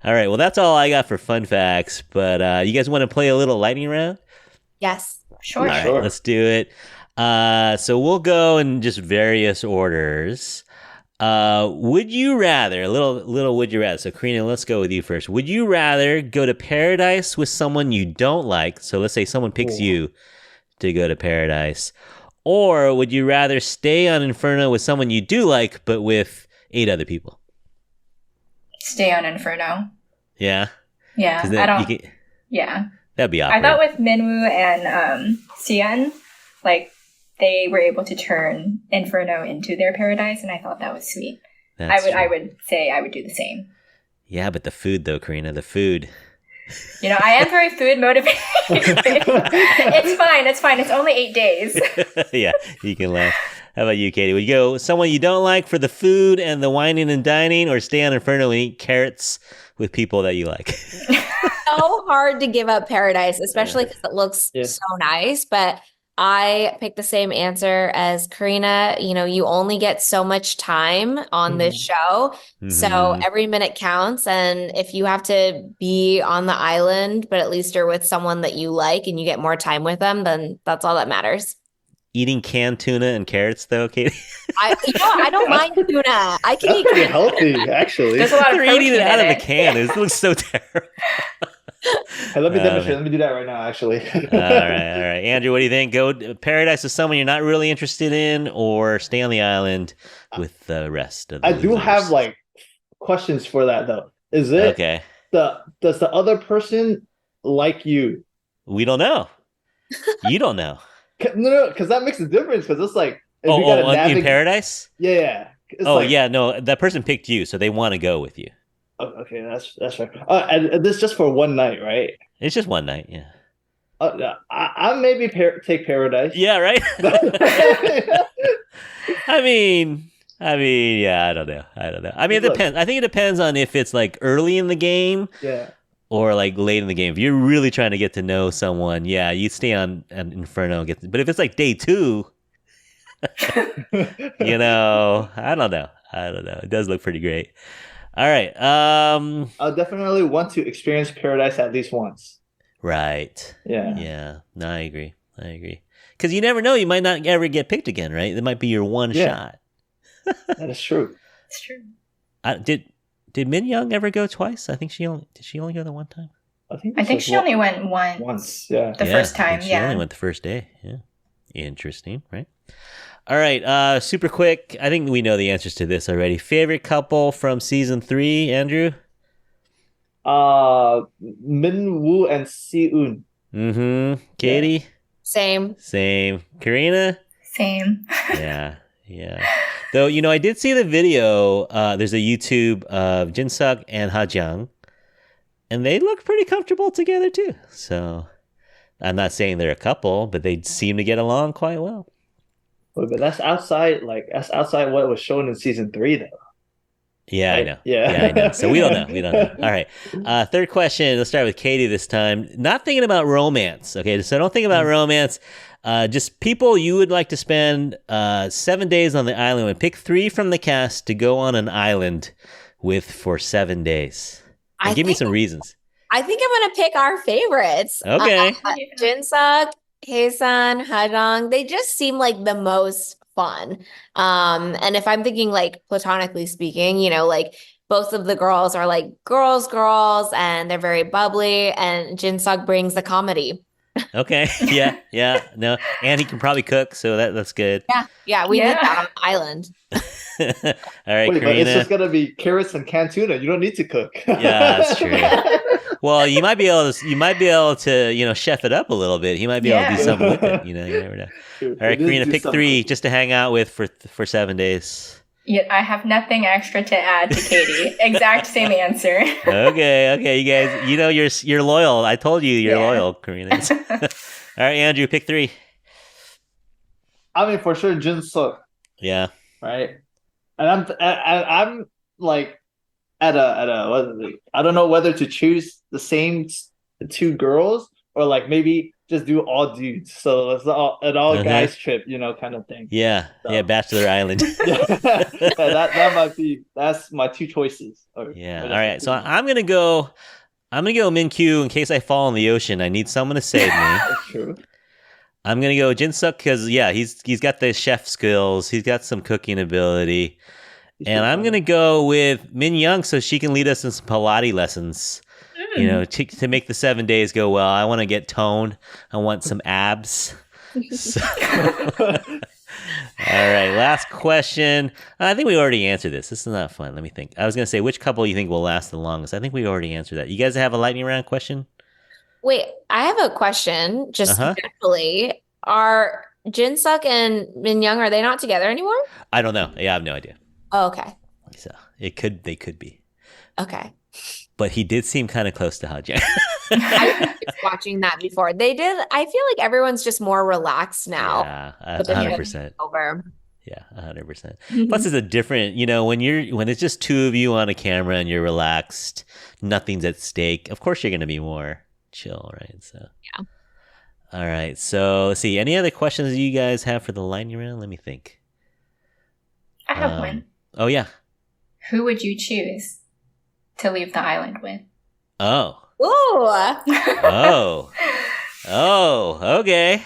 all right. Well, that's all I got for fun facts. But you guys want to play a little lightning round? Yes. Sure. All right, Sure. let's do it. So we'll go in just various orders. Would you rather, a little would you rather? So Karina, let's go with you first. Would you rather go to paradise with someone you don't like? So let's say someone picks you to go to paradise. Or would you rather stay on Inferno with someone you do like, but with 8 other people? Stay on Inferno. Yeah? Yeah. 'Cause I then don't. you can- Yeah. that'd be I awkward. thought with Minwoo and Sian, like they were able to turn Inferno into their paradise, and I thought that was sweet. That's I true. would say I would do the same. Yeah, but the food though, Karina, the food. I am very food motivated. It's fine. It's only 8 days. Yeah, you can laugh. How about you, Katie? Would you go someone you don't like for the food and the whining and dining, or stay on Inferno and eat carrots with people that you like? So hard to give up paradise, especially because it looks Yeah. so nice. But I picked the same answer as Karina. You only get so much time on this show. So Mhm. every minute counts. And if you have to be on the island, but at least you're with someone that you like and you get more time with them, then that's all that matters. Eating canned tuna and carrots, though, Katie. I don't mind tuna. I can That's eat pretty healthy, actually. There's a lot of They're eating it protein out in of the can. It looks so terrible. Hey, let me demonstrate. man. Let me do that right now, actually. All right. Andrew, what do you think? Go to paradise with someone you're not really interested in, or stay on the island with the rest of the I do losers? have like questions for that though. Is it Okay. does the other person like you? We don't know. You don't know. No, because that makes a difference. Because it's like if you gotta In navigate. paradise? Yeah. It's Oh, like, yeah. No, that person picked you, so they want to go with you. oh, okay, that's right. And this just for one night, right? It's just one night. Yeah. I maybe take paradise. Yeah, right? I mean, yeah, I don't know. I mean, it Look. depends. I think it depends on if it's like early in the game Yeah. or like late in the game. If you're really trying to get to know someone, yeah, you stay on an Inferno. But if it's like day 2, I don't know. It does look pretty great. All right. I'll definitely want to experience paradise at least once. Right. Yeah. Yeah. No, I agree. Because you never know. You might not ever get picked again, right? It might be your one Yeah. shot. That is true. It's true. Did Min Young ever go twice? I think did she only go the one time? I think I think she only went once. Yeah. the first I time. think she only went the first day. Yeah. Interesting, right? All right. Super quick. I think we know the answers to this already. Favorite couple from season 3, Andrew? Min Woo and Si Eun. Mm-hmm. Katie? Same. Same. Karina? Same. Yeah. Though, I did see the video. There's a YouTube of Jin Suk and Ha Young. and they look pretty comfortable together too. So I'm not saying they're a couple, but they seem to get along quite well. But that's outside what was shown in season 3, though. Yeah, Right? I know. Yeah. Yeah, I know. So we don't know. We don't know. All right. Third question. Let's start with Katie this time. Not thinking about romance. Okay, so don't think about romance. Just people you would like to spend 7 days on the island with. Pick 3 from the cast to go on an island with for 7 days. And give me some reasons. I think I'm gonna pick our favorites. Okay. Jinseok, Haesun, Ha Young. They just seem like the most fun. And if I'm thinking like platonically speaking, like both of the girls are like girls, and they're very bubbly, and Jinseok brings the comedy. Okay. Yeah. No. And he can probably cook, so that's good. Yeah. We need that on the island. All right, Wait, Karina. but it's just gonna be carrots and canned tuna. You don't need to cook. Yeah, that's true. Well, you might be able to, chef it up a little bit. He might be able to do something with it. You never know. All right, Karina, pick 3 just to hang out with for 7 days. Yeah, I have nothing extra to add to Katie. Exact same answer. Okay, you guys, you're loyal. I told you you're loyal, Karina. All right, Andrew, pick 3. I mean, for sure, Jinseok, Yeah. right? And I'm like at a what is it? I don't know whether to choose the same 2 girls or like maybe just do all dudes. So it's an all guys trip, kind of thing. Yeah, So. Bachelor Island. That's my 2 choices. Yeah. All right. So I'm gonna go Min-kyu in case I fall in the ocean. I need someone to save me. That's true. I'm gonna go Jinseok because he's got the chef skills. He's got some cooking ability, and I'm gonna go with Min Young so she can lead us in some Pilates lessons. To make the 7 days go well. I want to get toned. I want some abs. So. All right, last question. I think we already answered this. This is not fun. Let me think. I was gonna say which couple you think will last the longest. I think we already answered that. You guys have a lightning round question? Wait, I have a question. Just naturally, are Jinseok and Min Young, are they not together anymore? I don't know. Yeah, I have no idea. Oh, okay. So they could be. Okay. But he did seem kind of close to Ha Young. I was watching that before. They did. I feel like everyone's just more relaxed now. Yeah, 100%. Over. Yeah, 100%. Plus, it's a different, when it's just 2 of you on a camera and you're relaxed, nothing's at stake. Of course, you're going to be more chill, right? So yeah. All right. So let's see. Any other questions you guys have for the lightning round? Let me think. I have one. Oh yeah. Who would you choose to leave the island with? Oh. Ooh. Okay.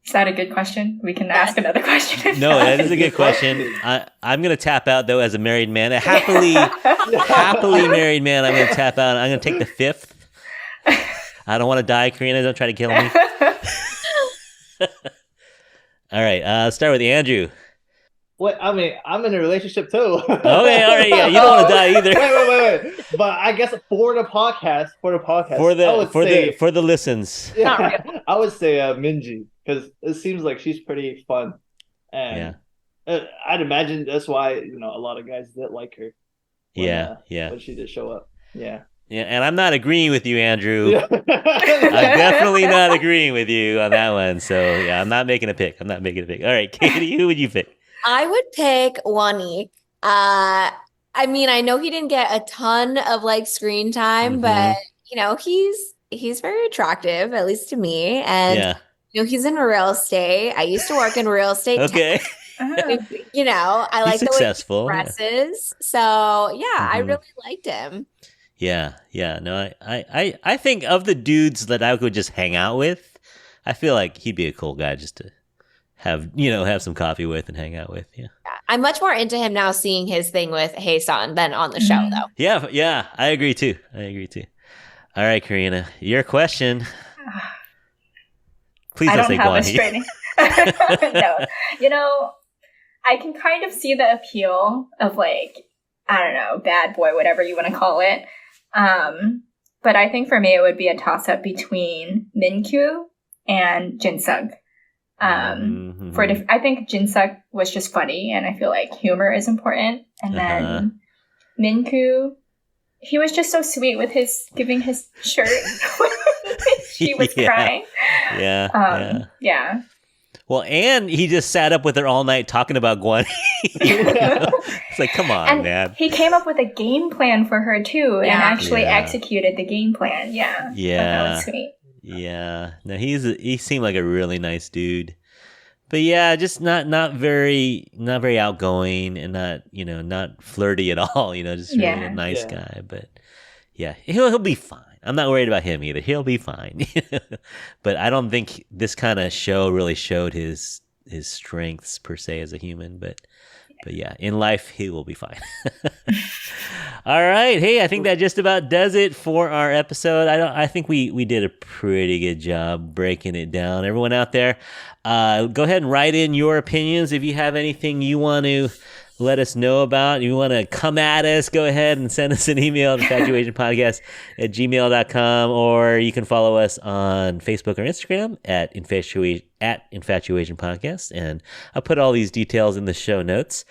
Is that a good question? We can ask another question. No, that is a good question. I'm going to tap out, though, as a married man. A happily married man, I'm going to tap out. I'm going to take the 5th. I don't want to die, Karina. Don't try to kill me. All right. Let's start with Andrew. What? I mean, I'm in a relationship, too. Okay, all right. Yeah, you don't want to die either. Wait. But I guess for the podcast. For the listens. Yeah, I would say Minji. Because it seems like she's pretty fun, and I'd imagine that's why a lot of guys did like her. When she did show up. Yeah, and I'm not agreeing with you, Andrew. I'm definitely not agreeing with you on that one. So I'm not making a pick. All right, Katie, who would you pick? I would pick Wanik. I mean, I know he didn't get a ton of screen time, but he's very attractive, at least to me, and. He's in real estate. I used to work in real estate. Okay. I like successful. The way he dresses. So I really liked him. Yeah. No, I think of the dudes that I could just hang out with, I feel like he'd be a cool guy just to have some coffee with and hang out with. Yeah. I'm much more into him now seeing his thing with Haesun than on the show though. Yeah. I agree too. All right, Karina, your question. Please don't say Guan. No. I can kind of see the appeal of I don't know, bad boy, whatever you want to call it. But I think for me it would be a toss-up between Min-kyu and Jinseok. I think Jinseok was just funny, and I feel like humor is important. And then Min-kyu, he was just so sweet with giving his shirt when she was crying. Yeah. Well, and he just sat up with her all night talking about Guan. It's like, come on, man. He came up with a game plan for her too, and actually executed the game plan. Yeah. That was sweet. Yeah. No, he seemed like a really nice dude. But yeah, just not very outgoing and not flirty at all, just really a nice guy. But yeah, he'll be fine. I'm not worried about him either. He'll be fine. But I don't think this kind of show really showed his strengths per se as a human, but yeah, in life he will be fine. All right. Hey, I think that just about does it for our episode. I think we did a pretty good job breaking it down. Everyone out there, go ahead and write in your opinions. If you have anything you want to let us know about, you want to come at us, go ahead and send us an email at infatuasianpodcast@gmail.com, or you can follow us on Facebook or Instagram at Infatuasian Podcast, and I'll put all these details in the show notes.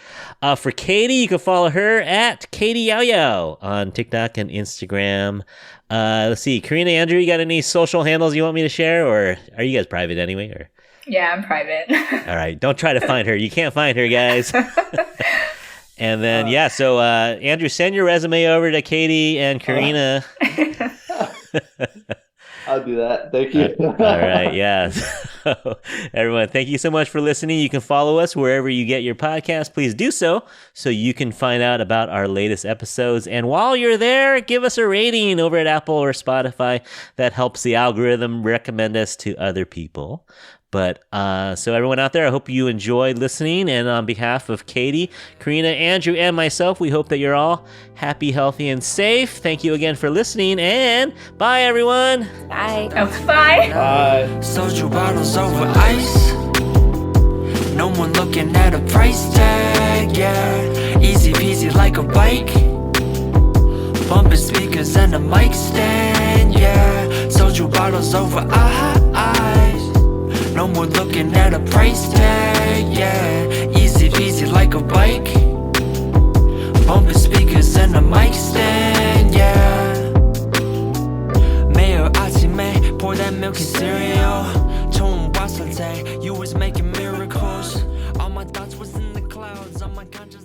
For Katie, you can follow her at Katie Yao Yao on TikTok and Instagram. Let's see, Karina, Andrew, you got any social handles you want me to share, or are you guys private anyway? Or yeah, I'm private. All right, don't try to find her. You can't find her, guys. And then, so Andrew, send your resume over to Katie and Karina. I'll do that. Thank you. All right, yeah. So, everyone, thank you so much for listening. You can follow us wherever you get your podcast. Please do so you can find out about our latest episodes. And while you're there, give us a rating over at Apple or Spotify. That helps the algorithm recommend us to other people. But so everyone out there, I hope you enjoyed listening. And on behalf of Katie, Karina, Andrew, and myself, we hope that you're all happy, healthy, and safe. Thank you again for listening, and bye, everyone. Bye. Oh, bye. Bye. Soju bottles over ice. No one looking at a price tag, yeah. Easy peasy like a bike. Bumping speakers and a mic stand, yeah. Soju bottles over ice. No one looking at a price tag, yeah. Easy peasy like a bike. Bumping speakers and a mic stand, yeah. 매일 아침에 pour that milky cereal. 처음 봤을 때 you was making miracles. All my thoughts was in the clouds. All my conscience